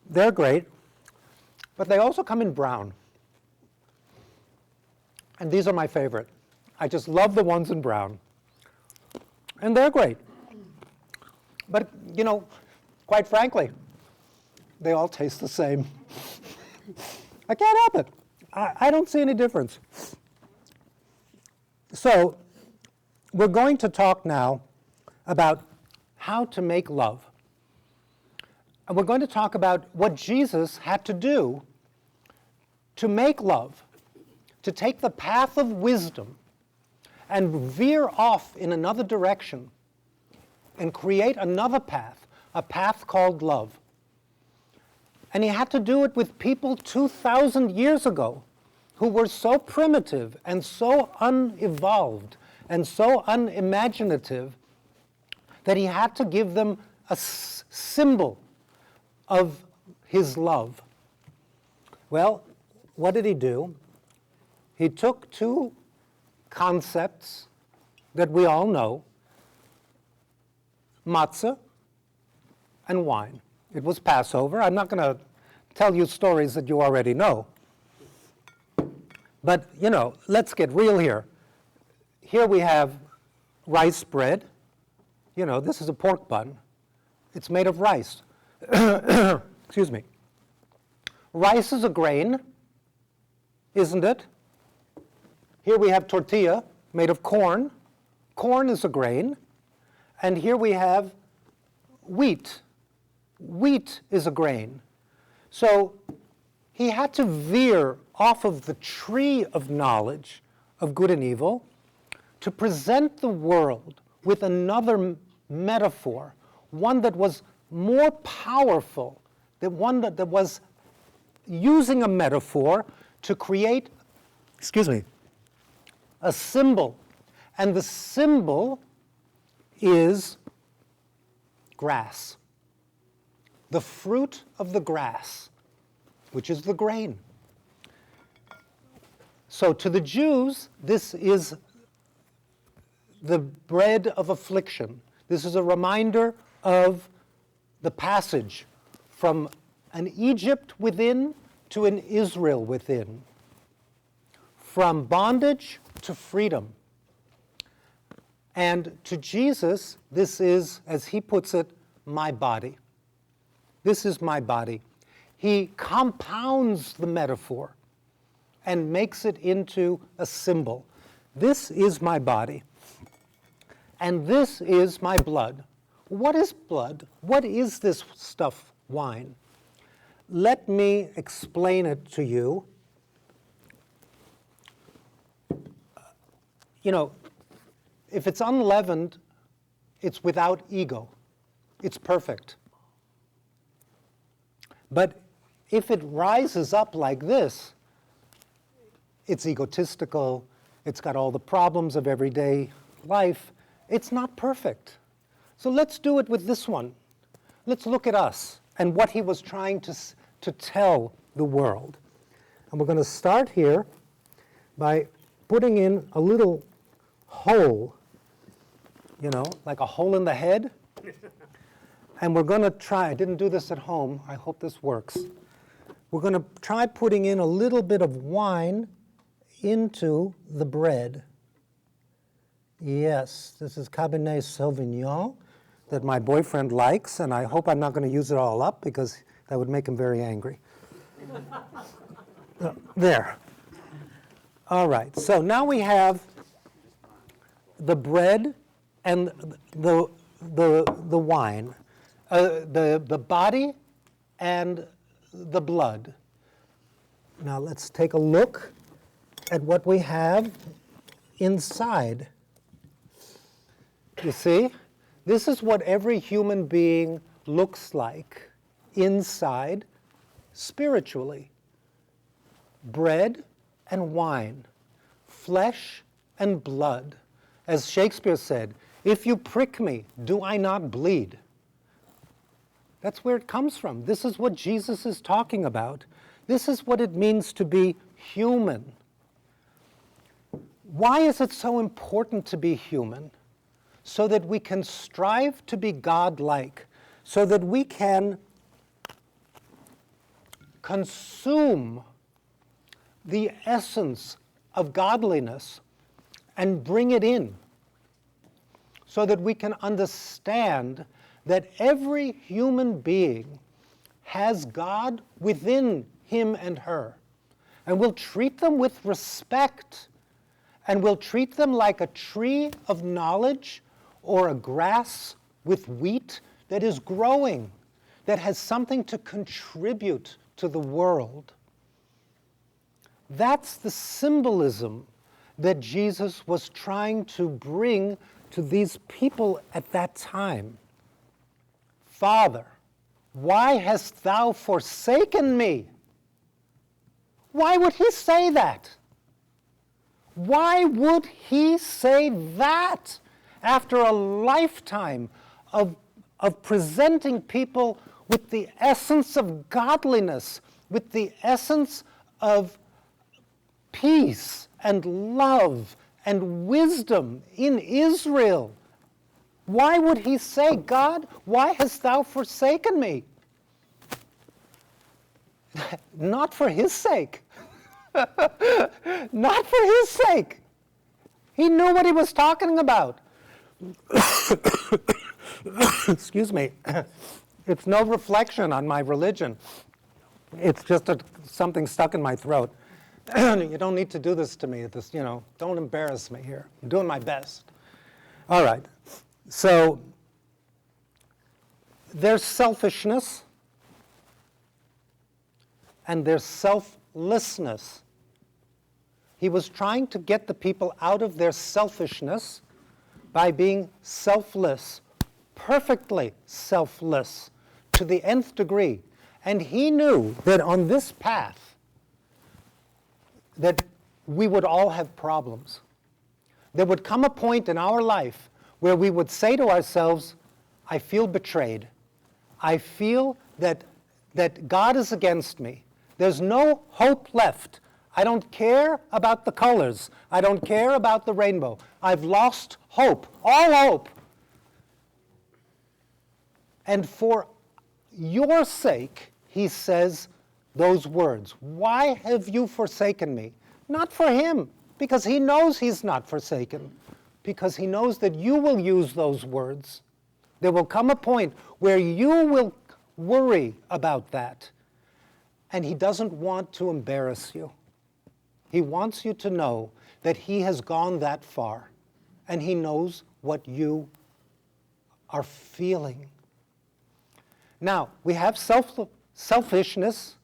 They're great. But they also come in brown. And these are my favorite. I just love the ones in brown. And they're great. But, quite frankly, they all taste the same. I can't help it. I don't see any difference. So, we're going to talk now about how to make love. And we're going to talk about what Jesus had to do to make love, to take the path of wisdom and veer off in another direction and create another path, a path called love. And he had to do it with people 2,000 years ago who were so primitive and so unevolved and so unimaginative that he had to give them a symbol of his love. Well, what did he do? He took two concepts that we all know, matzah and wine. It was Passover. I'm not going to tell you stories that you already know. But, let's get real here. Here we have rice bread. This is a pork bun. It's made of rice. Excuse me. Rice is a grain, isn't it? Here we have tortilla made of corn. Corn is a grain. And here we have wheat. Wheat is a grain. So he had to veer off of the tree of knowledge of good and evil to present the world with another metaphor, one that was more powerful, one that was using a metaphor to create, a symbol. And the symbol is grass. The fruit of the grass, which is the grain. So to the Jews, this is the bread of affliction. This is a reminder of the passage from an Egypt within to an Israel within. from bondage to freedom. And to Jesus, this is, as he puts it, my body. This is my body. He compounds the metaphor and makes it into a symbol. This is my body, and this is my blood. What is blood? What is this stuff, wine? Let me explain it to you. You know, if it's unleavened, it's without ego. It's perfect. But if it rises up like this, it's egotistical, it's got all the problems of everyday life. It's not perfect. So let's do it with this one. Let's look at us and what he was trying to tell the world. And we're going to start here by putting in a little hole, you know, like a hole in the head. And we're going to try, I didn't do this at home, I hope this works. We're going to try putting in a little bit of wine into the bread. Yes, this is Cabernet Sauvignon that my boyfriend likes, and I hope I'm not going to use it all up because that would make him very angry. There. All right, so now we have the bread and the wine, the body and the blood. Now let's take a look at what we have inside. You see, this is what every human being looks like inside spiritually. Bread and wine, flesh and blood. As Shakespeare said, if you prick me, do I not bleed? That's where it comes from. This is what Jesus is talking about. This is what it means to be human. Why is it so important to be human? So that we can strive to be God-like, so that we can consume the essence of godliness and bring it in, so that we can understand that every human being has God within him and her, and will treat them with respect, and will treat them like a tree of knowledge or a grass with wheat that is growing, that has something to contribute to the world. That's the symbolism that Jesus was trying to bring to these people at that time. Father, why hast thou forsaken me? Why would he say that? Why would he say that after a lifetime of presenting people with the essence of godliness, with the essence of peace and love and wisdom in Israel? Why would he say, God, why hast thou forsaken me? Not for his sake. Not for his sake. He knew what he was talking about. Excuse me. It's no reflection on my religion. It's just something stuck in my throat. You don't need to do this to me. Don't embarrass me here. I'm doing my best. All right. So there's selfishness and there's selflessness. He was trying to get the people out of their selfishness by being selfless, perfectly selfless, to the nth degree. And he knew that on this path, that we would all have problems. There would come a point in our life where we would say to ourselves, I feel betrayed. I feel that God is against me. There's no hope left. I don't care about the colors. I don't care about the rainbow. I've lost hope, all hope. And for your sake, he says those words. Why have you forsaken me? Not for him, because he knows he's not forsaken, because he knows that you will use those words. There will come a point where you will worry about that, and he doesn't want to embarrass you. He wants you to know that he has gone that far, and he knows what you are feeling. Now, we have selfishness,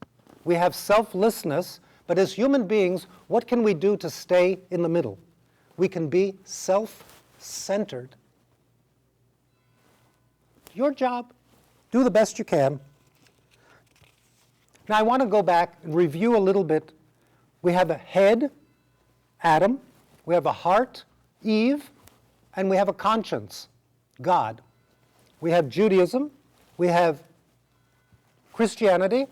we have selflessness, but as human beings, what can we do to stay in the middle? We can be self-centered. Your job, do the best you can. Now I want to go back and review a little bit. We have a head, Adam, we have a heart, Eve, and we have a conscience, God. We have Judaism, we have Christianity,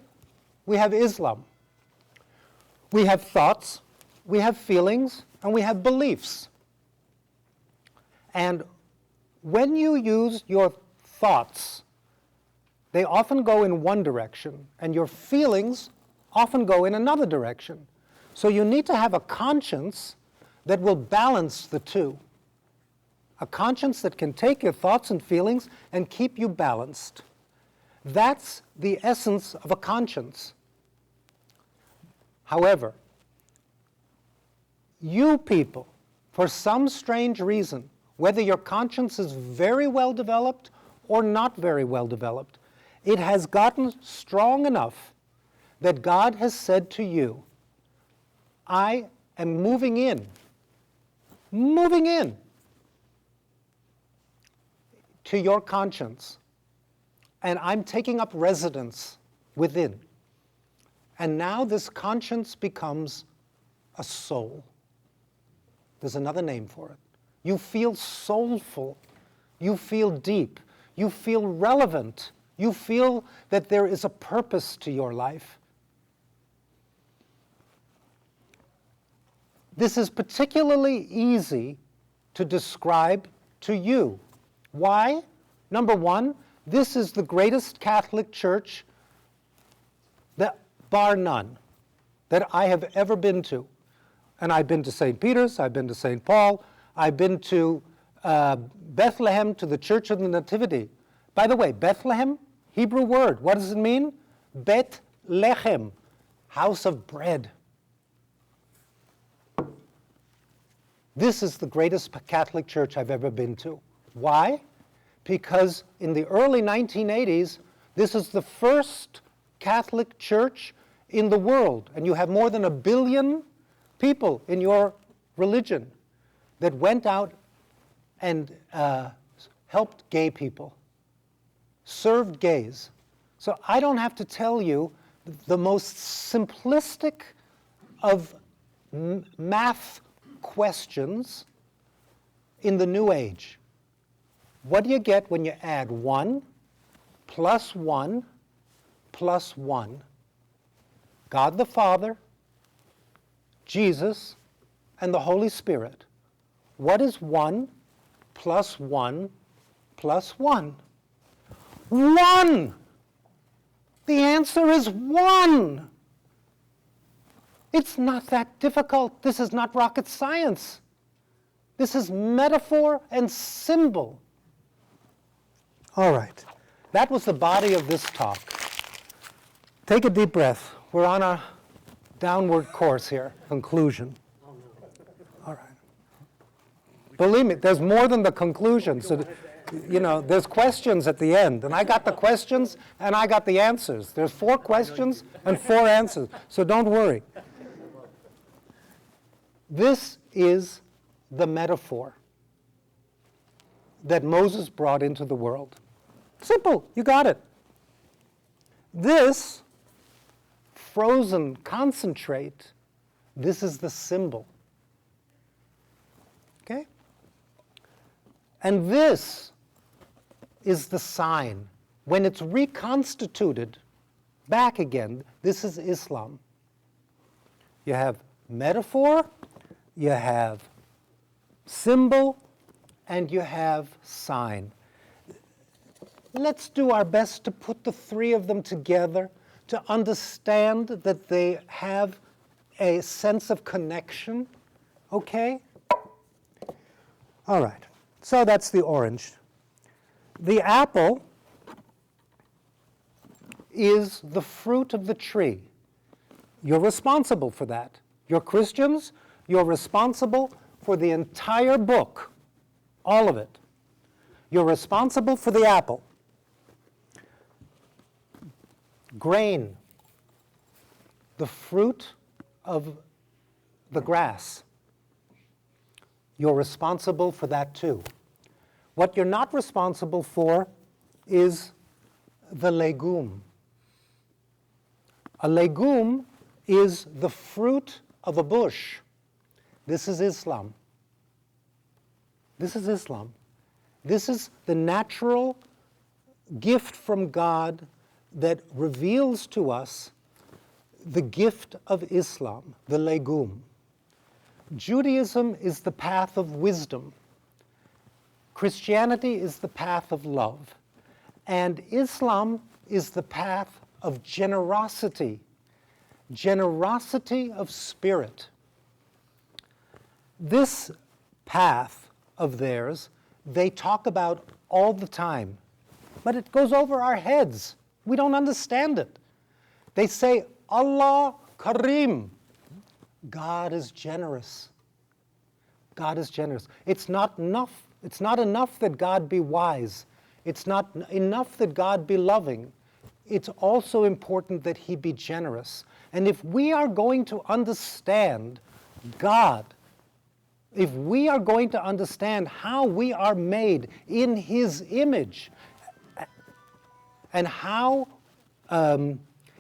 we have Islam. We have thoughts, we have feelings, and we have beliefs. And when you use your thoughts, they often go in one direction, and your feelings often go in another direction. So you need to have a conscience that will balance the two. A conscience that can take your thoughts and feelings and keep you balanced. That's the essence of a conscience. However, you people, for some strange reason, whether your conscience is very well developed or not very well developed, it has gotten strong enough that God has said to you, I am moving in to your conscience, and I'm taking up residence within. And now this conscience becomes a soul. There's another name for it. You feel soulful. You feel deep. You feel relevant. You feel that there is a purpose to your life. This is particularly easy to describe to you. Why? Number one, this is the greatest Catholic church, that, bar none, that I have ever been to. And I've been to St. Peter's, I've been to St. Paul, I've been to Bethlehem, to the Church of the Nativity. By the way, Bethlehem, Hebrew word, what does it mean? Bet lechem, house of bread. This is the greatest Catholic church I've ever been to. Why? Because in the early 1980s, this is the first Catholic church in the world, and you have more than 1 billion people in your religion that went out and helped gay people, served gays. So I don't have to tell you the most simplistic of math questions in the New Age. What do you get when you add 1 plus 1 plus 1? God the Father, Jesus, and the Holy Spirit. What is 1 plus 1 plus 1? 1! The answer is 1! It's not that difficult. This is not rocket science. This is metaphor and symbol. All right. That was the body of this talk. Take a deep breath. We're on a downward course here. Conclusion. All right. Believe me, there's more than the conclusion. So, there's questions at the end. And I got the questions and I got the answers. There's 4 questions and 4 answers. So don't worry. This is the metaphor that Moses brought into the world. Simple, you got it. This frozen concentrate, this is the symbol. Okay? And this is the sign. When it's reconstituted back again, this is Islam. You have metaphor, you have symbol, and you have sign. Let's do our best to put the 3 of them together to understand that they have a sense of connection, okay? All right, so that's the orange. The apple is the fruit of the tree. You're responsible for that. You're Christians, you're responsible for the entire book, all of it. You're responsible for the apple. Grain, the fruit of the grass. You're responsible for that too. What you're not responsible for is the legume. A legume is the fruit of a bush. This is Islam. This is Islam. This is the natural gift from God that reveals to us the gift of Islam, the legume. Judaism is the path of wisdom. Christianity is the path of love. And Islam is the path of generosity, generosity of spirit. This path of theirs, they talk about all the time, but it goes over our heads. We don't understand it. They say, Allah Karim. God is generous. God is generous. It's not enough that God be wise. It's not enough that God be loving. It's also important that he be generous. And if we are going to understand God, if we are going to understand how we are made in his image, and how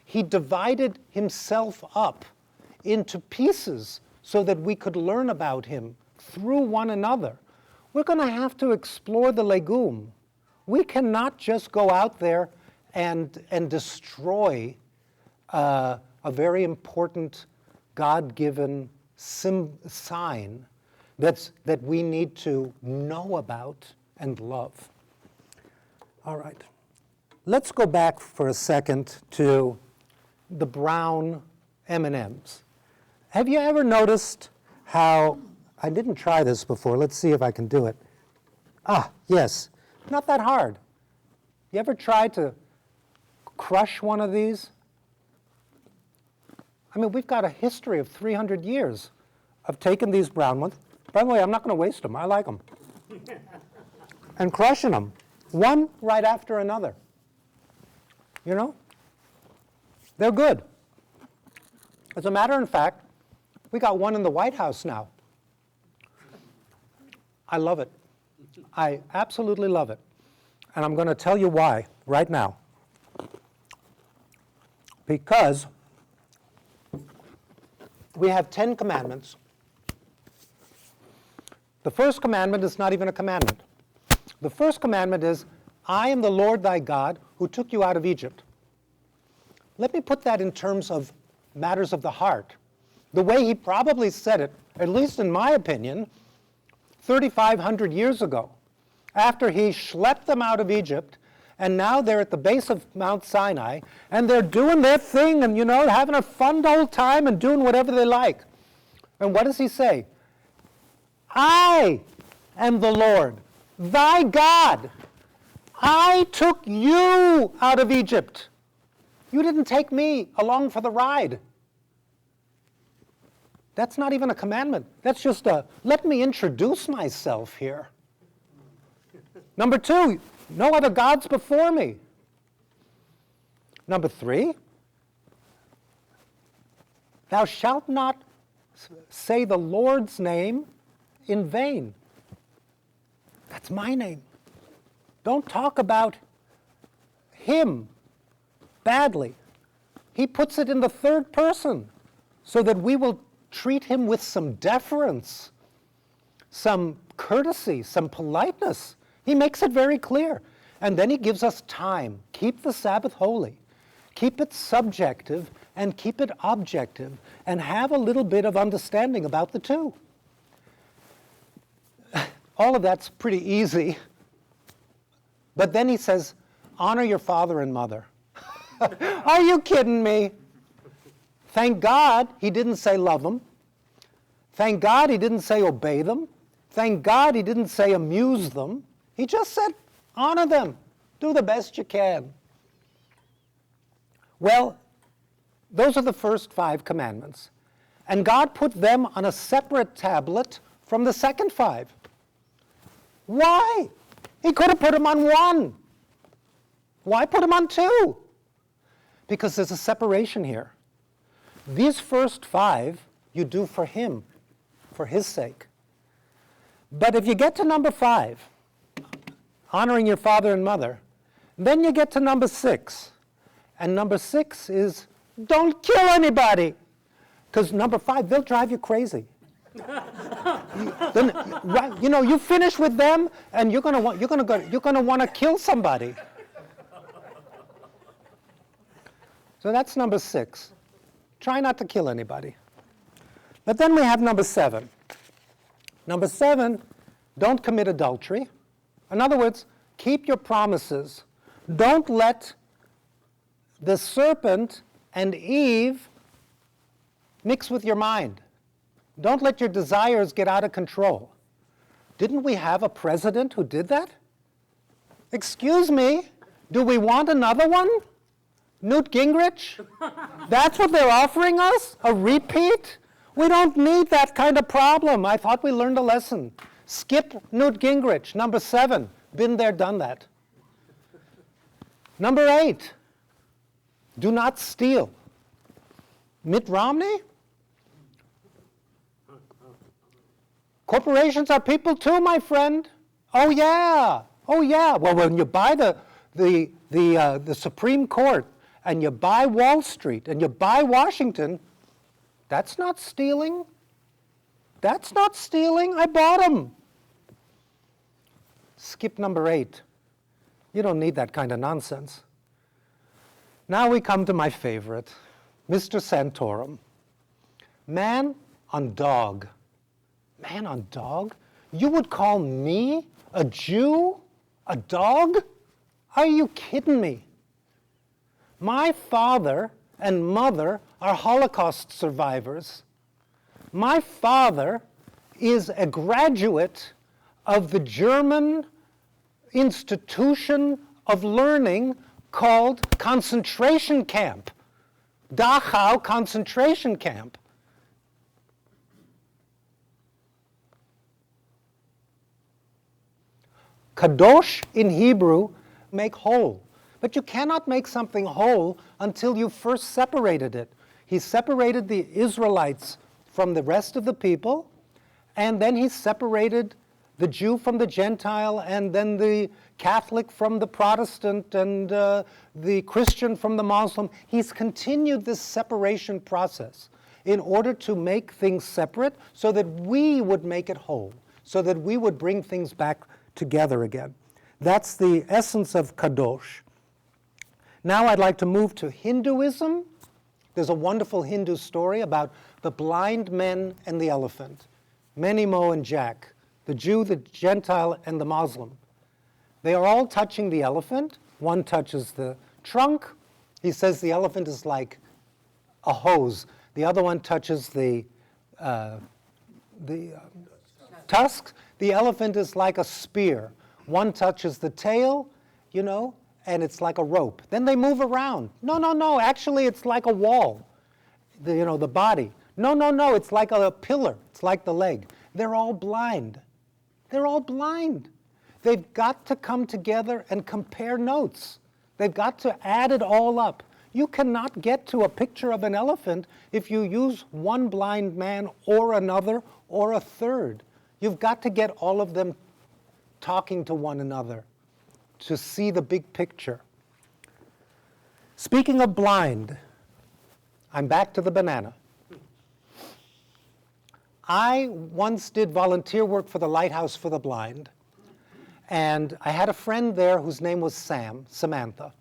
he divided himself up into pieces so that we could learn about him through one another, we're going to have to explore the legume. We cannot just go out there and destroy a very important God-given sign that we need to know about and love. All right. Let's go back for a second to the brown M&Ms. Have you ever noticed how, I didn't try this before, let's see if I can do it. Ah, yes, not that hard. You ever tried to crush one of these? I mean, we've got a history of 300 years of taking these brown ones. By the way, I'm not going to waste them, I like them. And crushing them, one right after another. You know? They're good. As a matter of fact, we got one in the White House now. I love it. I absolutely love it. And I'm going to tell you why right now. Because we have 10 commandments. The first commandment is not even a commandment. The first commandment is, I am the Lord thy God who took you out of Egypt. Let me put that in terms of matters of the heart. The way he probably said it, at least in my opinion, 3,500 years ago, after he schlepped them out of Egypt, and now they're at the base of Mount Sinai, and they're doing their thing and, having a fun old time and doing whatever they like. And what does he say? I am the Lord, thy God. I took you out of Egypt. You didn't take me along for the ride. That's not even a commandment. That's just let me introduce myself here. Number 2, no other gods before me. Number 3, thou shalt not say the Lord's name in vain. That's my name. Don't talk about him badly. He puts it in the third person so that we will treat him with some deference, some courtesy, some politeness. He makes it very clear. And then he gives us time. Keep the Sabbath holy. Keep it subjective and keep it objective, and have a little bit of understanding about the two. All of that's pretty easy. But then he says, honor your father and mother. Are you kidding me? Thank God he didn't say love them. Thank God he didn't say obey them. Thank God he didn't say amuse them. He just said honor them. Do the best you can. Well, those are the first 5 commandments. And God put them on a separate tablet from the second 5. Why? He could have put them on 1. Why put them on 2? Because there's a separation here. These first 5 you do for him, for his sake. But if you get to number 5, honoring your father and mother, then you get to number 6. And number 6 is don't kill anybody. Because number 5, they'll drive you crazy. You finish with them, and you're going to want to kill somebody. So that's number 6. Try not to kill anybody. But then we have number 7. Number 7, don't commit adultery. In other words, keep your promises. Don't let the serpent and Eve mix with your mind. Don't let your desires get out of control. Didn't we have a president who did that? Excuse me, do we want another one? Newt Gingrich? That's what they're offering us? A repeat? We don't need that kind of problem. I thought we learned a lesson. Skip Newt Gingrich. Number 7, been there, done that. Number 8, do not steal. Mitt Romney? Corporations are people too, my friend. Oh yeah. Well, when you buy the Supreme Court, and you buy Wall Street, and you buy Washington, that's not stealing. That's not stealing. I bought them. Skip number 8. You don't need that kind of nonsense. Now we come to my favorite, Mr. Santorum. Man on dog. Man on dog? You would call me, a Jew, a dog? Are you kidding me? My father and mother are Holocaust survivors. My father is a graduate of the German institution of learning called concentration camp, Dachau concentration camp. Kadosh in Hebrew, make whole. But you cannot make something whole until you first separated it. He separated the Israelites from the rest of the people, and then he separated the Jew from the Gentile, and then the Catholic from the Protestant, and the Christian from the Muslim. He's continued this separation process in order to make things separate so that we would make it whole, so that we would bring things back together again. That's the essence of Kadosh. Now I'd like to move to Hinduism. There's a wonderful Hindu story about the blind men and the elephant, Menimo and Jack, the Jew, the Gentile, and the Muslim. They are all touching the elephant. One touches the trunk. He says the elephant is like a hose. The other one touches the tusks. The elephant is like a spear. One touches the tail, and it's like a rope. Then they move around. No, actually it's like a wall, the body. No, it's like a pillar. It's like the leg. They're all blind. They're all blind. They've got to come together and compare notes. They've got to add it all up. You cannot get to a picture of an elephant if you use one blind man or another or a third. You've got to get all of them talking to one another to see the big picture. Speaking of blind, I'm back to the banana. I once did volunteer work for the Lighthouse for the Blind, and I had a friend there whose name was Samantha.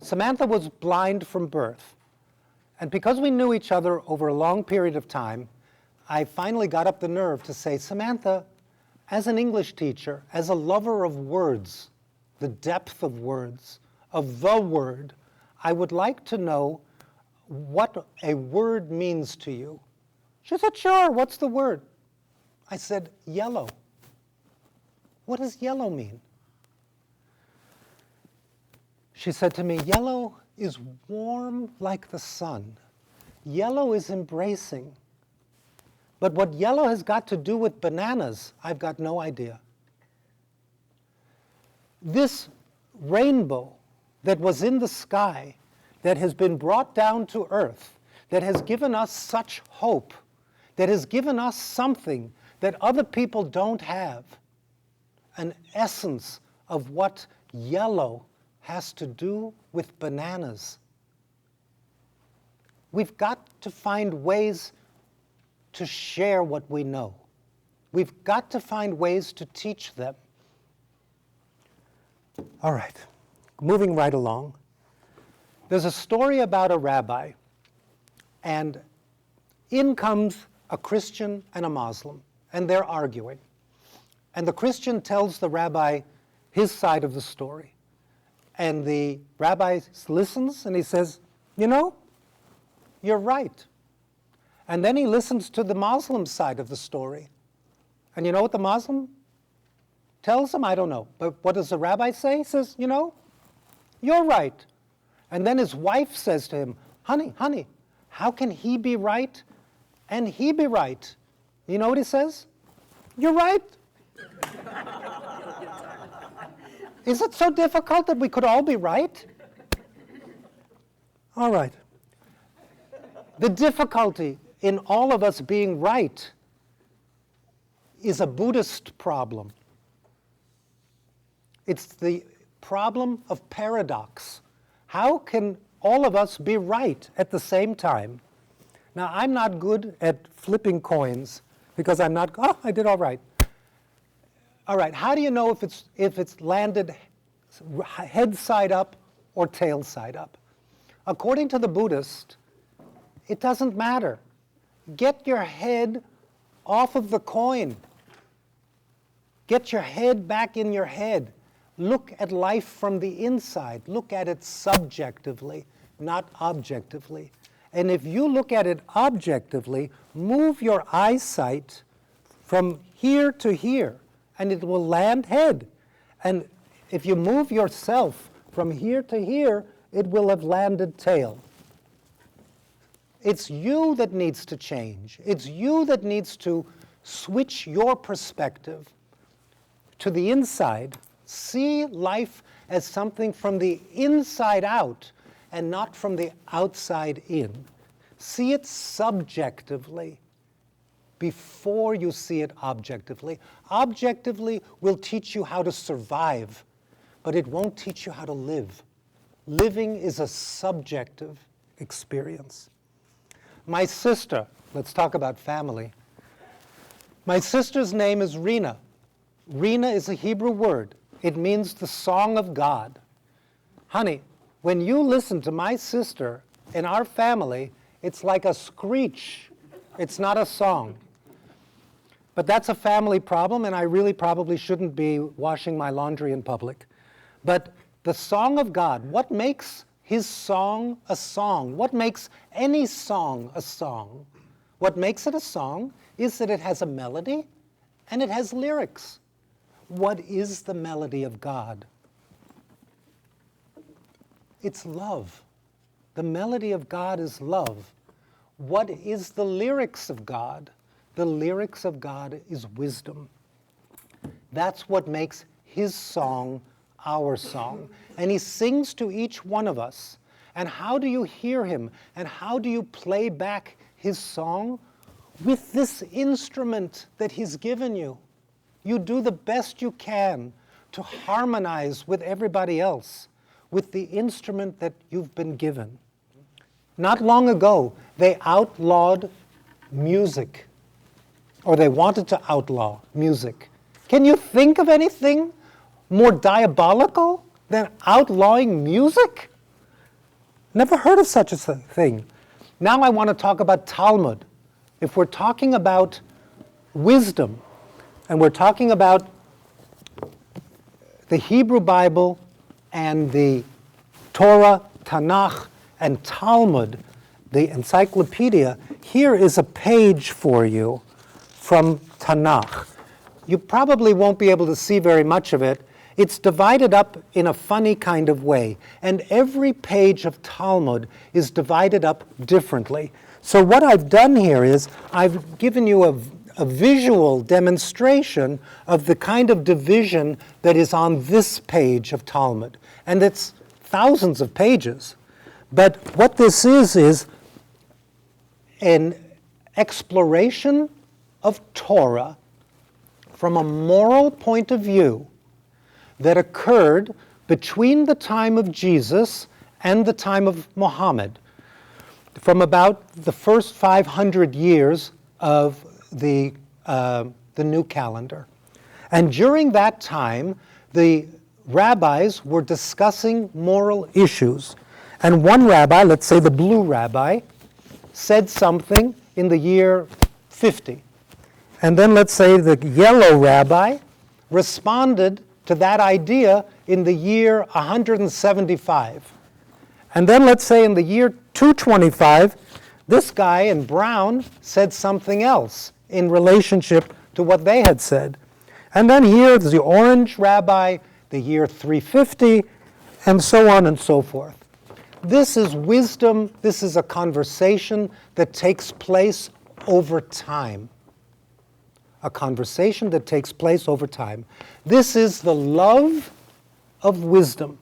Samantha was blind from birth, and because we knew each other over a long period of time, I finally got up the nerve to say, Samantha, as an English teacher, as a lover of words, the depth of words, of the word, I would like to know what a word means to you? She said, sure, what's the word? I said, yellow. What does yellow mean? She said to me, yellow is warm like the sun. Yellow is embracing. But what yellow has got to do with bananas, I've got no idea. This rainbow that was in the sky, that has been brought down to earth, that has given us such hope, that has given us something that other people don't have, an essence of what yellow has to do with bananas. We've got to find ways to share what we know. We've got to find ways to teach them. All right, moving right along. There's a story about a rabbi, and in comes a Christian and a Muslim, and they're arguing. And the Christian tells the rabbi his side of the story. And the rabbi listens and he says, you know, you're right. And then he listens to the Muslim side of the story. And you know what the Muslim tells him? I don't know. But what does the rabbi say? He says, you know, you're right. And then his wife says to him, honey, how can he be right and he be right? You know what he says? You're right. Is it so difficult that we could all be right? All right. The difficulty in all of us being right is a Buddhist problem. It's the problem of paradox. How can all of us be right at the same time? Now, I'm not good at flipping coins because I'm not, I did all right. All right, how do you know if it's landed head side up or tail side up? According to the Buddhist, it doesn't matter. Get your head off of the coin. Get your head back in your head. Look at life from the inside. Look at it subjectively, not objectively. And if you look at it objectively, move your eyesight from here to here, and it will land head. And if you move yourself from here to here, it will have landed tail. It's you that needs to change. It's you that needs to switch your perspective to the inside. See life as something from the inside out and not from the outside in. See it subjectively before you see it objectively. Objectively will teach you how to survive, but it won't teach you how to live. Living is a subjective experience. My sister, let's talk about family. My sister's name is Rena. Rena is a Hebrew word. It means the song of God. Honey, when you listen to my sister in our family, it's like a screech. It's not a song. But that's a family problem, and I really probably shouldn't be washing my laundry in public. But the song of God, what makes his song a song? What makes any song a song? What makes it a song is that it has a melody and it has lyrics. What is the melody of God? It's love. The melody of God is love. What is the lyrics of God? The lyrics of God is wisdom. That's what makes his song our song. And he sings to each one of us. And how do you hear him? And how do you play back his song? With this instrument that he's given you. You do the best you can to harmonize with everybody else with the instrument that you've been given. Not long ago, they outlawed music, or they wanted to outlaw music. Can you think of anything more diabolical than outlawing music? Never heard of such a thing. Now I want to talk about Talmud. If we're talking about wisdom, and we're talking about the Hebrew Bible and the Torah, Tanakh, and Talmud the encyclopedia, here is a page for you from Tanakh. You probably won't be able to see very much of it. It's divided up in a funny kind of way, and every page of Talmud is divided up differently. So what I've done here is I've given you a visual demonstration of the kind of division that is on this page of Talmud. And it's thousands of pages. But what this is an exploration of Torah from a moral point of view that occurred between the time of Jesus and the time of Muhammad, from about the first 500 years of the new calendar. And during that time, the rabbis were discussing moral issues. And one rabbi, let's say the blue rabbi, said something in the year 50. And then let's say the yellow rabbi responded to that idea in the year 175. And then let's say in the year 225, this guy in brown said something else in relationship to what they had said. And then here there's the orange rabbi, the year 350, and so on and so forth. This is wisdom. This is a conversation that takes place over time. A conversation that takes place over time. This is the love of wisdom.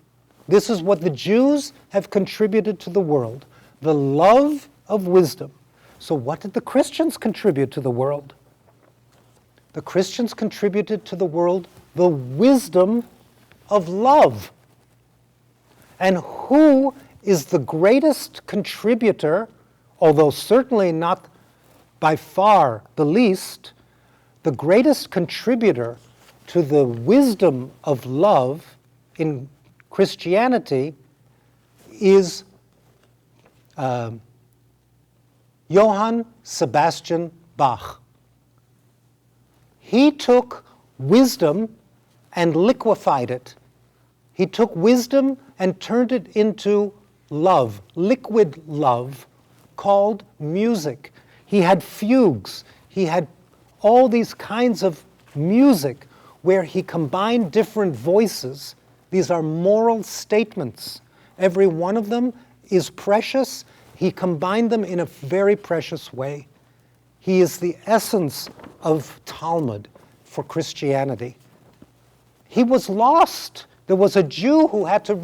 This is what the Jews have contributed to the world. The love of wisdom. So what did the Christians contribute to the world? The Christians contributed to the world the wisdom of love. And who is the greatest contributor, although certainly not by far the least, the greatest contributor to the wisdom of love in Christianity is Johann Sebastian Bach. He took wisdom and liquefied it. He took wisdom and turned it into love, liquid love, called music. He had fugues. He had all these kinds of music where he combined different voices. These are moral statements. Every one of them is precious. He combined them in a very precious way. He is the essence of Talmud for Christianity. He was lost. There was a Jew who had to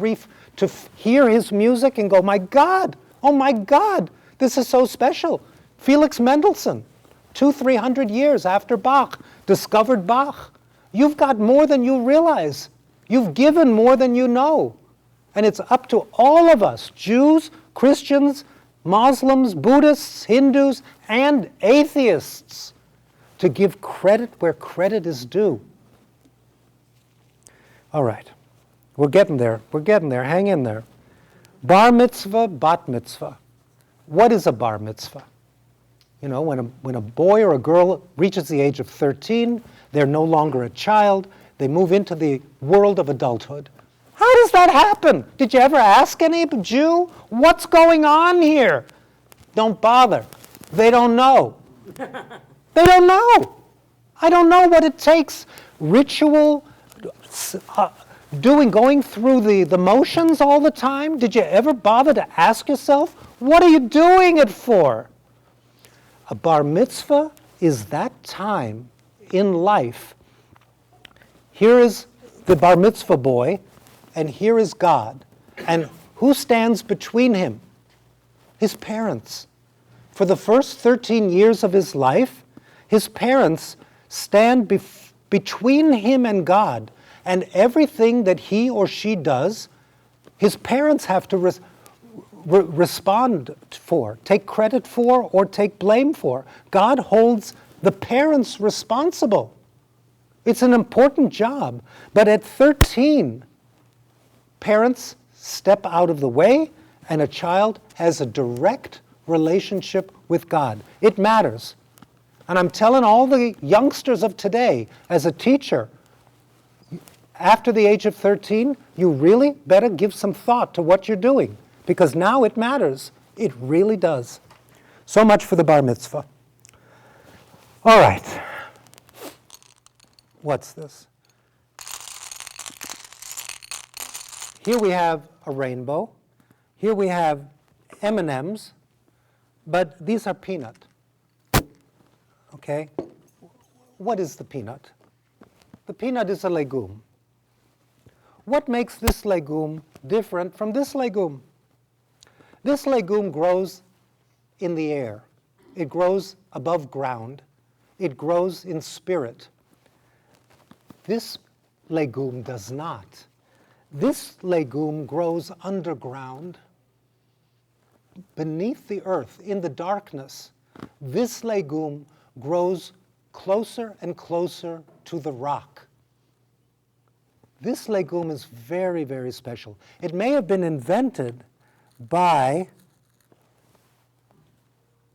hear his music and go, my God, oh my God, this is so special. Felix Mendelssohn, 200-300 years after Bach, discovered Bach. You've got more than you realize. You've given more than you know. And it's up to all of us, Jews, Christians, Muslims, Buddhists, Hindus, and atheists, to give credit where credit is due. All right. We're getting there. We're getting there. Hang in there. Bar mitzvah, bat mitzvah. What is a bar mitzvah? You know, when a boy or a girl reaches the age of 13, they're no longer a child. They move into the world of adulthood. How does that happen? Did you ever ask any Jew? What's going on here? Don't bother. They don't know. They don't know. I don't know what it takes. Ritual, going through the motions all the time. Did you ever bother to ask yourself, what are you doing it for? A bar mitzvah is that time in life. Here is the bar mitzvah boy, and here is God. And who stands between him? His parents. For the first 13 years of his life, his parents stand between him and God. And everything that he or she does, his parents have to respond for, take credit for, or take blame for. God holds the parents responsible. It's an important job. But at 13, parents step out of the way, and a child has a direct relationship with God. It matters. And I'm telling all the youngsters of today, as a teacher, after the age of 13, you really better give some thought to what you're doing, because now it matters. It really does. So much for the bar mitzvah. All right. What's this? Here we have a rainbow. Here we have M&Ms, but these are peanut. Okay? What is the peanut? The peanut is a legume. What makes this legume different from this legume? This legume grows in the air. It grows above ground. It grows in spirit. This legume does not. This legume grows underground, beneath the earth, in the darkness. This legume grows closer and closer to the rock. This legume is very, very special. It may have been invented by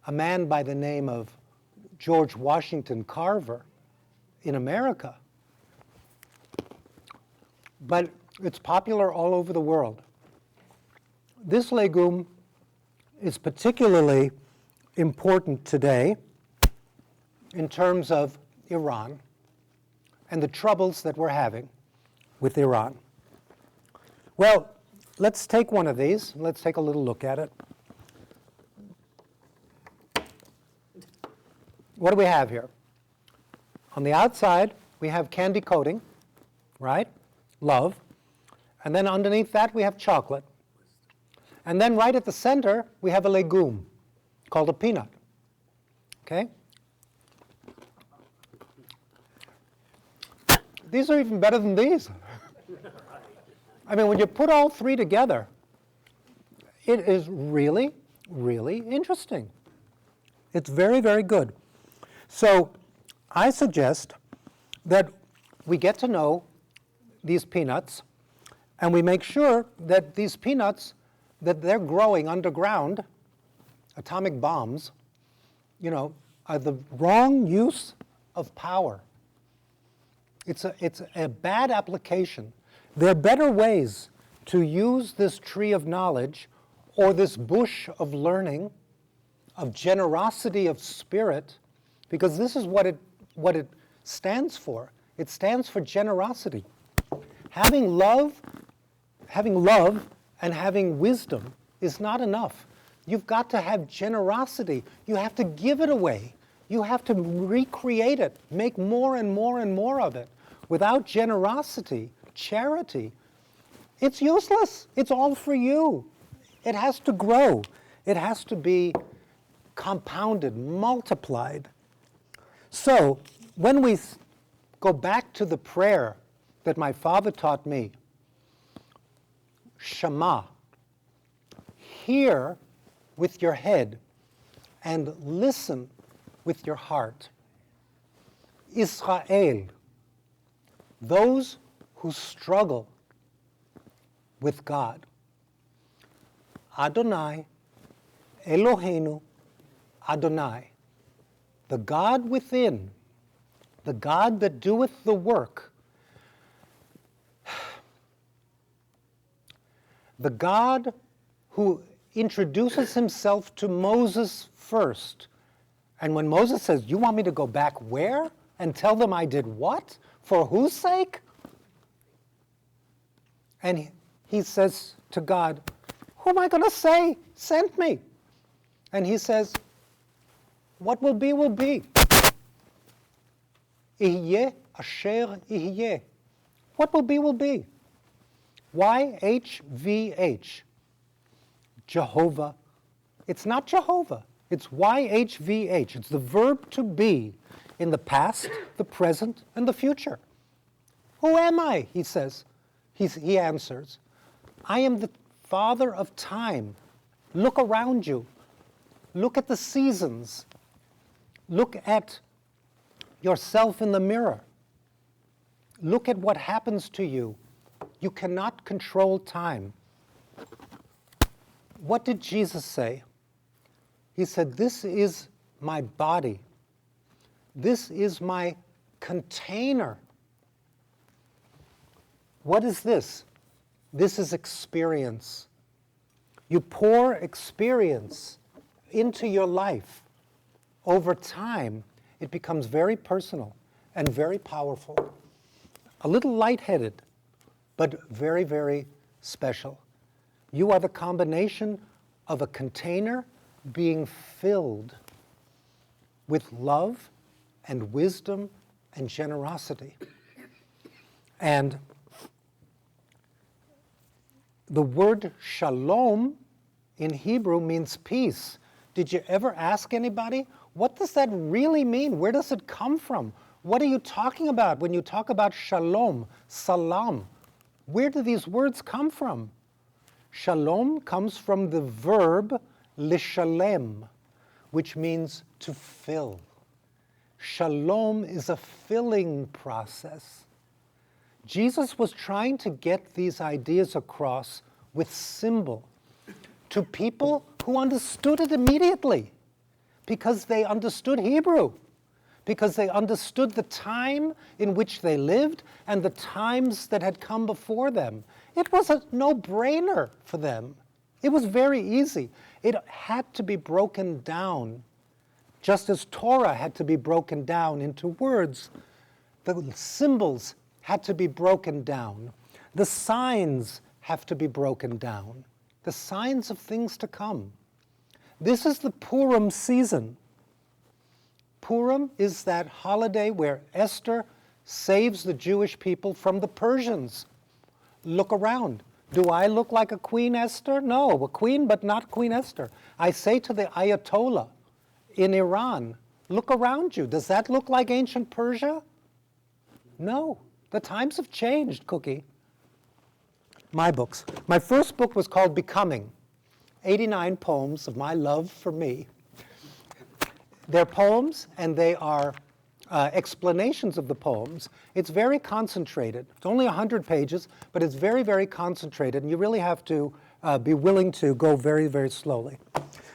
a man by the name of George Washington Carver in America. But it's popular all over the world. This legume is particularly important today in terms of Iran and the troubles that we're having with Iran. Well, let's take one of these. Let's take a little look at it. What do we have here? On the outside, we have candy coating, right? Love. And then underneath that, we have chocolate. And then right at the center, we have a legume called a peanut. Okay? These are even better than these. I mean, when you put all three together, it is really, really interesting. It's very, very good. So I suggest that we get to know these peanuts, and we make sure that these peanuts, that they're growing underground, atomic bombs, are the wrong use of power. It's a bad application. There are better ways to use this tree of knowledge or this bush of learning, of generosity of spirit, because this is what it stands for. It stands for generosity. Having love and having wisdom is not enough. You've got to have generosity. You have to give it away. You have to recreate it, make more and more and more of it. Without generosity, charity, it's useless. It's all for you. It has to grow. It has to be compounded, multiplied. So when we go back to the prayer that my father taught me, Shema, hear with your head and listen with your heart. Israel, those who struggle with God. Adonai, Eloheinu, Adonai, the God within, the God that doeth the work, the God who introduces himself to Moses first. And when Moses says, you want me to go back where? And tell them I did what? For whose sake? And he says to God, who am I going to say sent me? And he says, what will be, will be. Ihyeh asher ihyeh. What will be, will be. YHVH. Jehovah. It's not Jehovah. It's YHVH. It's the verb to be in the past, the present, and the future. Who am I? He says. He answers. I am the Father of time. Look around you. Look at the seasons. Look at yourself in the mirror. Look at what happens to you. You cannot control time. What did Jesus say? He said, this is my body. This is my container. What is this? This is experience. You pour experience into your life. Over time, it becomes very personal and very powerful. A little lightheaded, but very, very special. You are the combination of a container being filled with love and wisdom and generosity. And the word shalom in Hebrew means peace. Did you ever ask anybody, what does that really mean? Where does it come from? What are you talking about when you talk about shalom, salam? Where do these words come from? Shalom comes from the verb lishalem, which means to fill. Shalom is a filling process. Jesus was trying to get these ideas across with symbol to people who understood it immediately because they understood Hebrew, because they understood the time in which they lived and the times that had come before them. It was a no-brainer for them. It was very easy. It had to be broken down, just as Torah had to be broken down into words. The symbols had to be broken down. The signs have to be broken down. The signs of things to come. This is the Purim season. Purim is that holiday where Esther saves the Jewish people from the Persians. Look around. Do I look like a Queen Esther? No, a queen, but not Queen Esther. I say to the Ayatollah in Iran, look around you. Does that look like ancient Persia? No. The times have changed, Cookie. My books. My first book was called Becoming, 89 poems of my love for me. They're poems, and they are explanations of the poems. It's very concentrated. It's only 100 pages, but it's very, very concentrated, and you really have to be willing to go very, very slowly.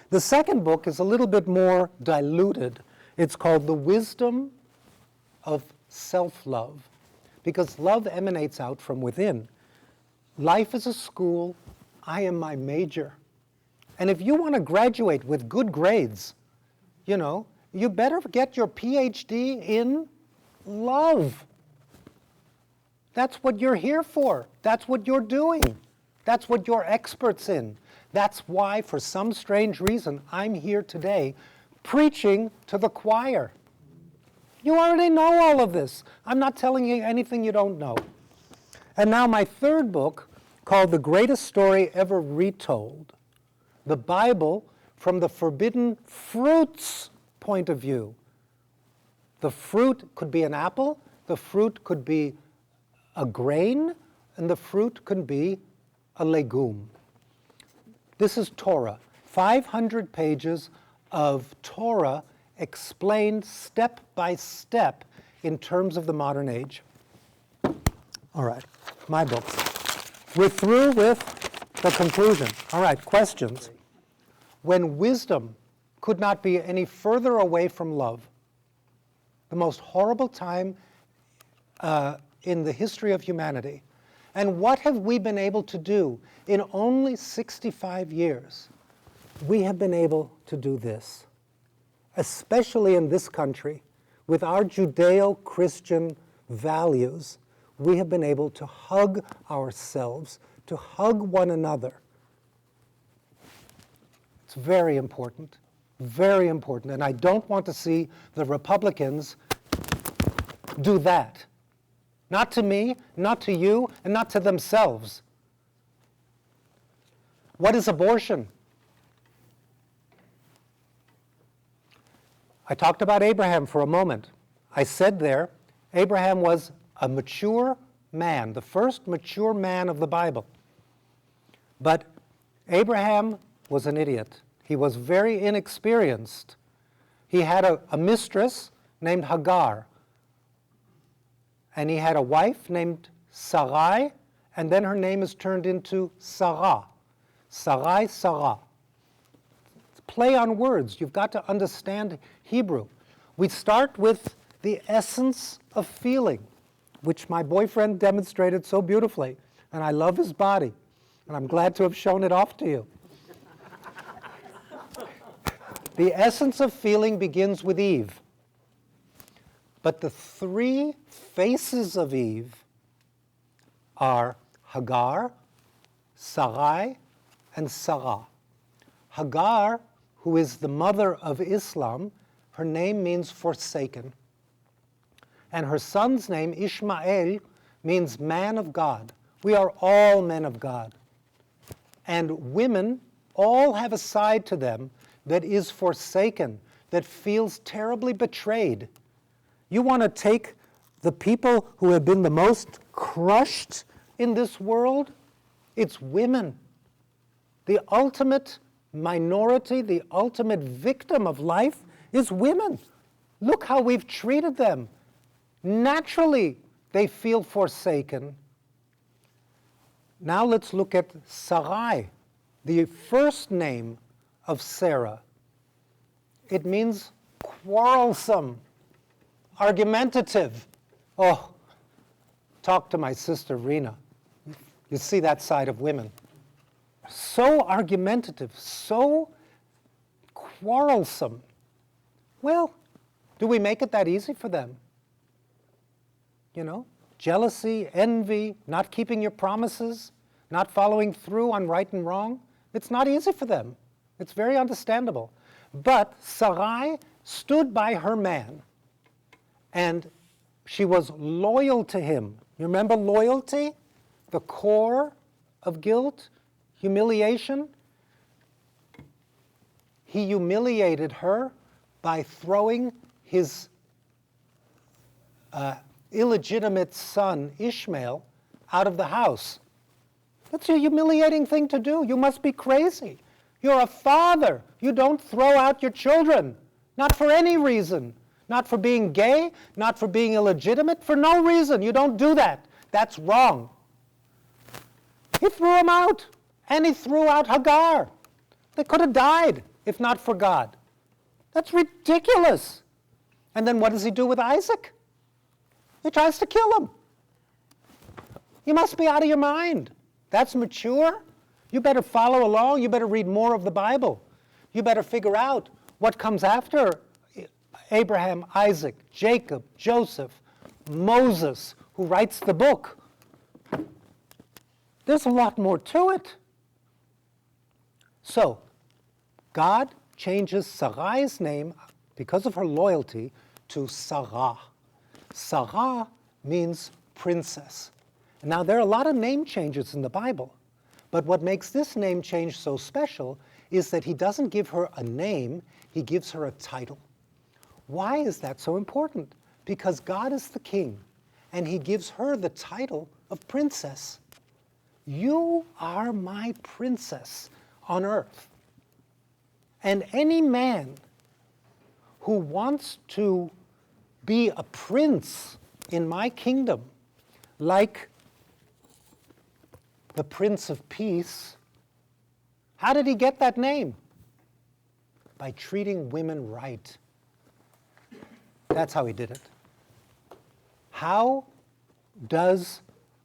The second book is a little bit more diluted. It's called The Wisdom of Self-Love, because love emanates out from within. Life is a school. I am my major. And if you want to graduate with good grades, you better get your PhD in love. That's what you're here for. That's what you're doing. That's what you're experts in. That's why, for some strange reason, I'm here today preaching to the choir. You already know all of this. I'm not telling you anything you don't know. And now my third book, called The Greatest Story Ever Retold, the Bible from the forbidden fruits point of view. The fruit could be an apple, the fruit could be a grain, and the fruit could be a legume. This is Torah, 500 pages of Torah explained step by step in terms of the modern age. All right, my books. We're through with the conclusion. All right, questions. When wisdom could not be any further away from love, the most horrible time in the history of humanity, and what have we been able to do in only 65 years? We have been able to do this, especially in this country, with our Judeo-Christian values. We have been able to hug ourselves, to hug one another. It's very important, and I don't want to see the Republicans do that. Not to me, not to you, and not to themselves. What is abortion? I talked about Abraham for a moment. I said there, Abraham was a mature man, the first mature man of the Bible. But Abraham was an idiot. He was very inexperienced. He had a mistress named Hagar, and he had a wife named Sarai, and then her name is turned into Sarah. Sarai, Sarah. It's play on words. You've got to understand Hebrew. We start with the essence of feeling, which my boyfriend demonstrated so beautifully, and I love his body, and I'm glad to have shown it off to you. The essence of feeling begins with Eve. But the three faces of Eve are Hagar, Sarai, and Sarah. Hagar, who is the mother of Islam, her name means forsaken. And her son's name, Ishmael, means man of God. We are all men of God. And women all have a side to them that is forsaken, that feels terribly betrayed. You want to take the people who have been the most crushed in this world? It's women. The ultimate minority, the ultimate victim of life is women. Look how we've treated them. Naturally, they feel forsaken. Now let's look at Sarai, the first name of Sarah. It means quarrelsome, argumentative. Oh, talk to my sister Rena. You see that side of women. So argumentative, so quarrelsome. Well, do we make it that easy for them? You know, jealousy, envy, not keeping your promises, not following through on right and wrong. It's not easy for them. It's very understandable. But Sarai stood by her man, and she was loyal to him. You remember loyalty? The core of guilt, humiliation. He humiliated her by throwing his illegitimate son, Ishmael, out of the house. That's a humiliating thing to do. You must be crazy. You're a father. You don't throw out your children. Not for any reason. Not for being gay, not for being illegitimate, for no reason. You don't do that. That's wrong. He threw him out, and he threw out Hagar. They could have died if not for God. That's ridiculous. And then what does he do with Isaac? He tries to kill him. You must be out of your mind. That's mature. You better follow along. You better read more of the Bible. You better figure out what comes after Abraham, Isaac, Jacob, Joseph, Moses, who writes the book. There's a lot more to it. So, God changes Sarai's name, because of her loyalty, to Sarah. Sarah means princess. Now, there are a lot of name changes in the Bible, but what makes this name change so special is that he doesn't give her a name, he gives her a title. Why is that so important? Because God is the king, and he gives her the title of princess. You are my princess on earth. And any man who wants to be a prince in my kingdom, like the Prince of Peace, how did he get that name? By treating women right. That's how he did it. How does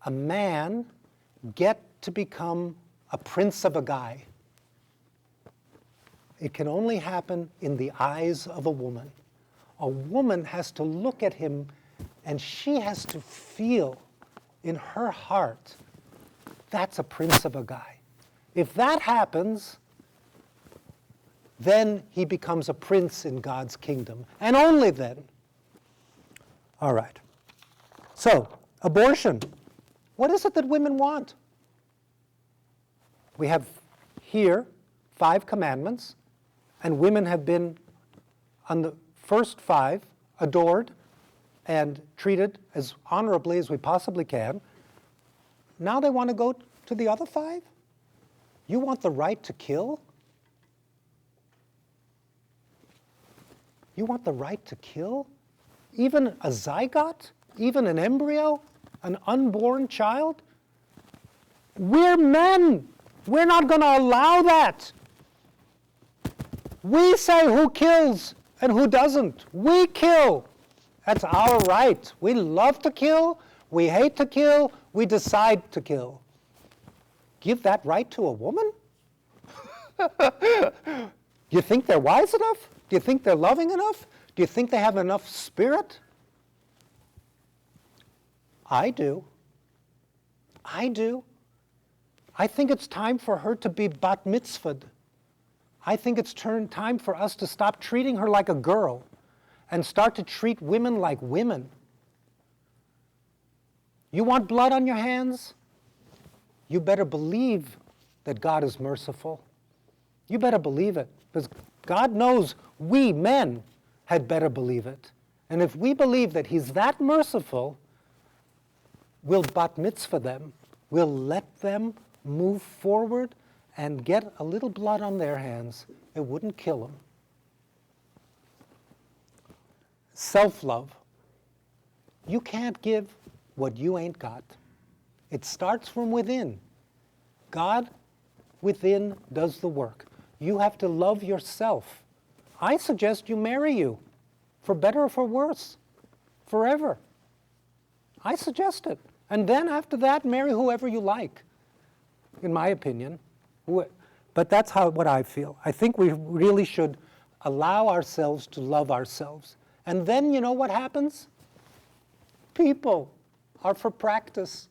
a man get to become a prince of a guy? It can only happen in the eyes of a woman. A woman has to look at him, and she has to feel in her heart, that's a prince of a guy. If that happens, then he becomes a prince in God's kingdom, and only then. All right. So, abortion. What is it that women want? We have here 5 commandments, and women have been, on the first 5, adored and treated as honorably as we possibly can. Now they want to go to the other 5? You want the right to kill? You want the right to kill? Even a zygote? Even an embryo? An unborn child? We're men. We're not going to allow that. We say who kills and who doesn't. We kill. That's our right. We love to kill. We hate to kill. We decide to kill. Give that right to a woman? Do you think they're wise enough? Do you think they're loving enough? Do you think they have enough spirit? I do. I do. I think it's time for her to be bat mitzvahed. I think it's time for us to stop treating her like a girl and start to treat women like women. You want blood on your hands? You better believe that God is merciful. You better believe it, because God knows we men had better believe it. And if we believe that He's that merciful, we'll bat mitzvah them. We'll let them move forward and get a little blood on their hands. It wouldn't kill them. Self-love. You can't give what you ain't got. It starts from within. God within does the work. You have to love yourself. I suggest you marry you, for better or for worse, forever. I suggest it. And then after that, marry whoever you like, in my opinion. But that's what I feel. I think we really should allow ourselves to love ourselves. And then you know what happens? People are for practice.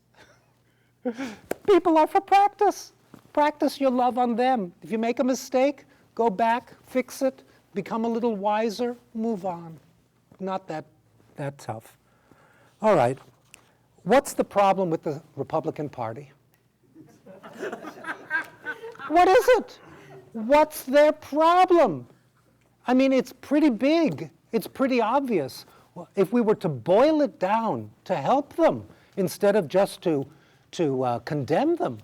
People are for practice. Practice your love on them. If you make a mistake, go back, fix it, become a little wiser, move on. Not that tough. All right. What's the problem with the Republican Party? What is it? What's their problem? I mean, it's pretty big. It's pretty obvious. Well, if we were to boil it down to help them instead of just to condemn them,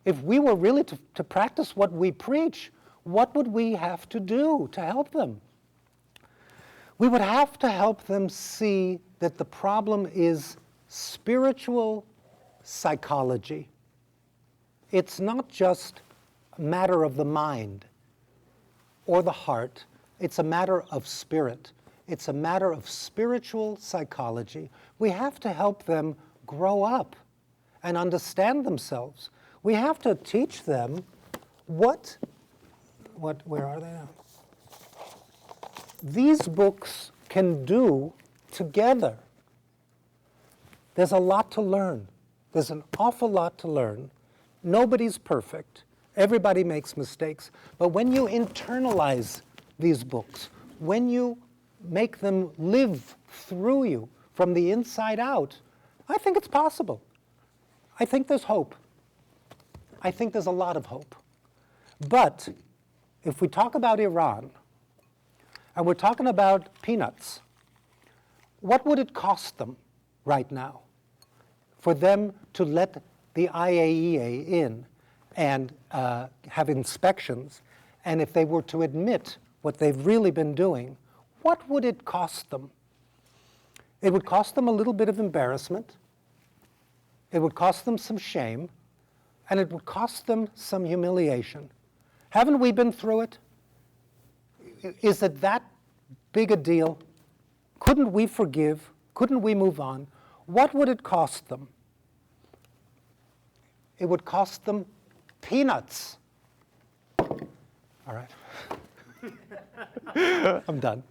if we were really to practice what we preach, what would we have to do to help them? We would have to help them see that the problem is spiritual psychology. It's not just a matter of the mind or the heart. It's a matter of spirit. It's a matter of spiritual psychology. We have to help them grow up and understand themselves. We have to teach them where are they now? These books can do together. There's a lot to learn. There's an awful lot to learn. Nobody's perfect. Everybody makes mistakes. But when you internalize these books, when you make them live through you from the inside out, I think it's possible. I think there's hope. I think there's a lot of hope. But if we talk about Iran, and we're talking about peanuts, what would it cost them right now for them to let the IAEA in and have inspections? And if they were to admit what they've really been doing, what would it cost them? It would cost them a little bit of embarrassment. It would cost them some shame. And it would cost them some humiliation. Haven't we been through it? Is it that big a deal? Couldn't we forgive? Couldn't we move on? What would it cost them? It would cost them peanuts. All right. I'm done.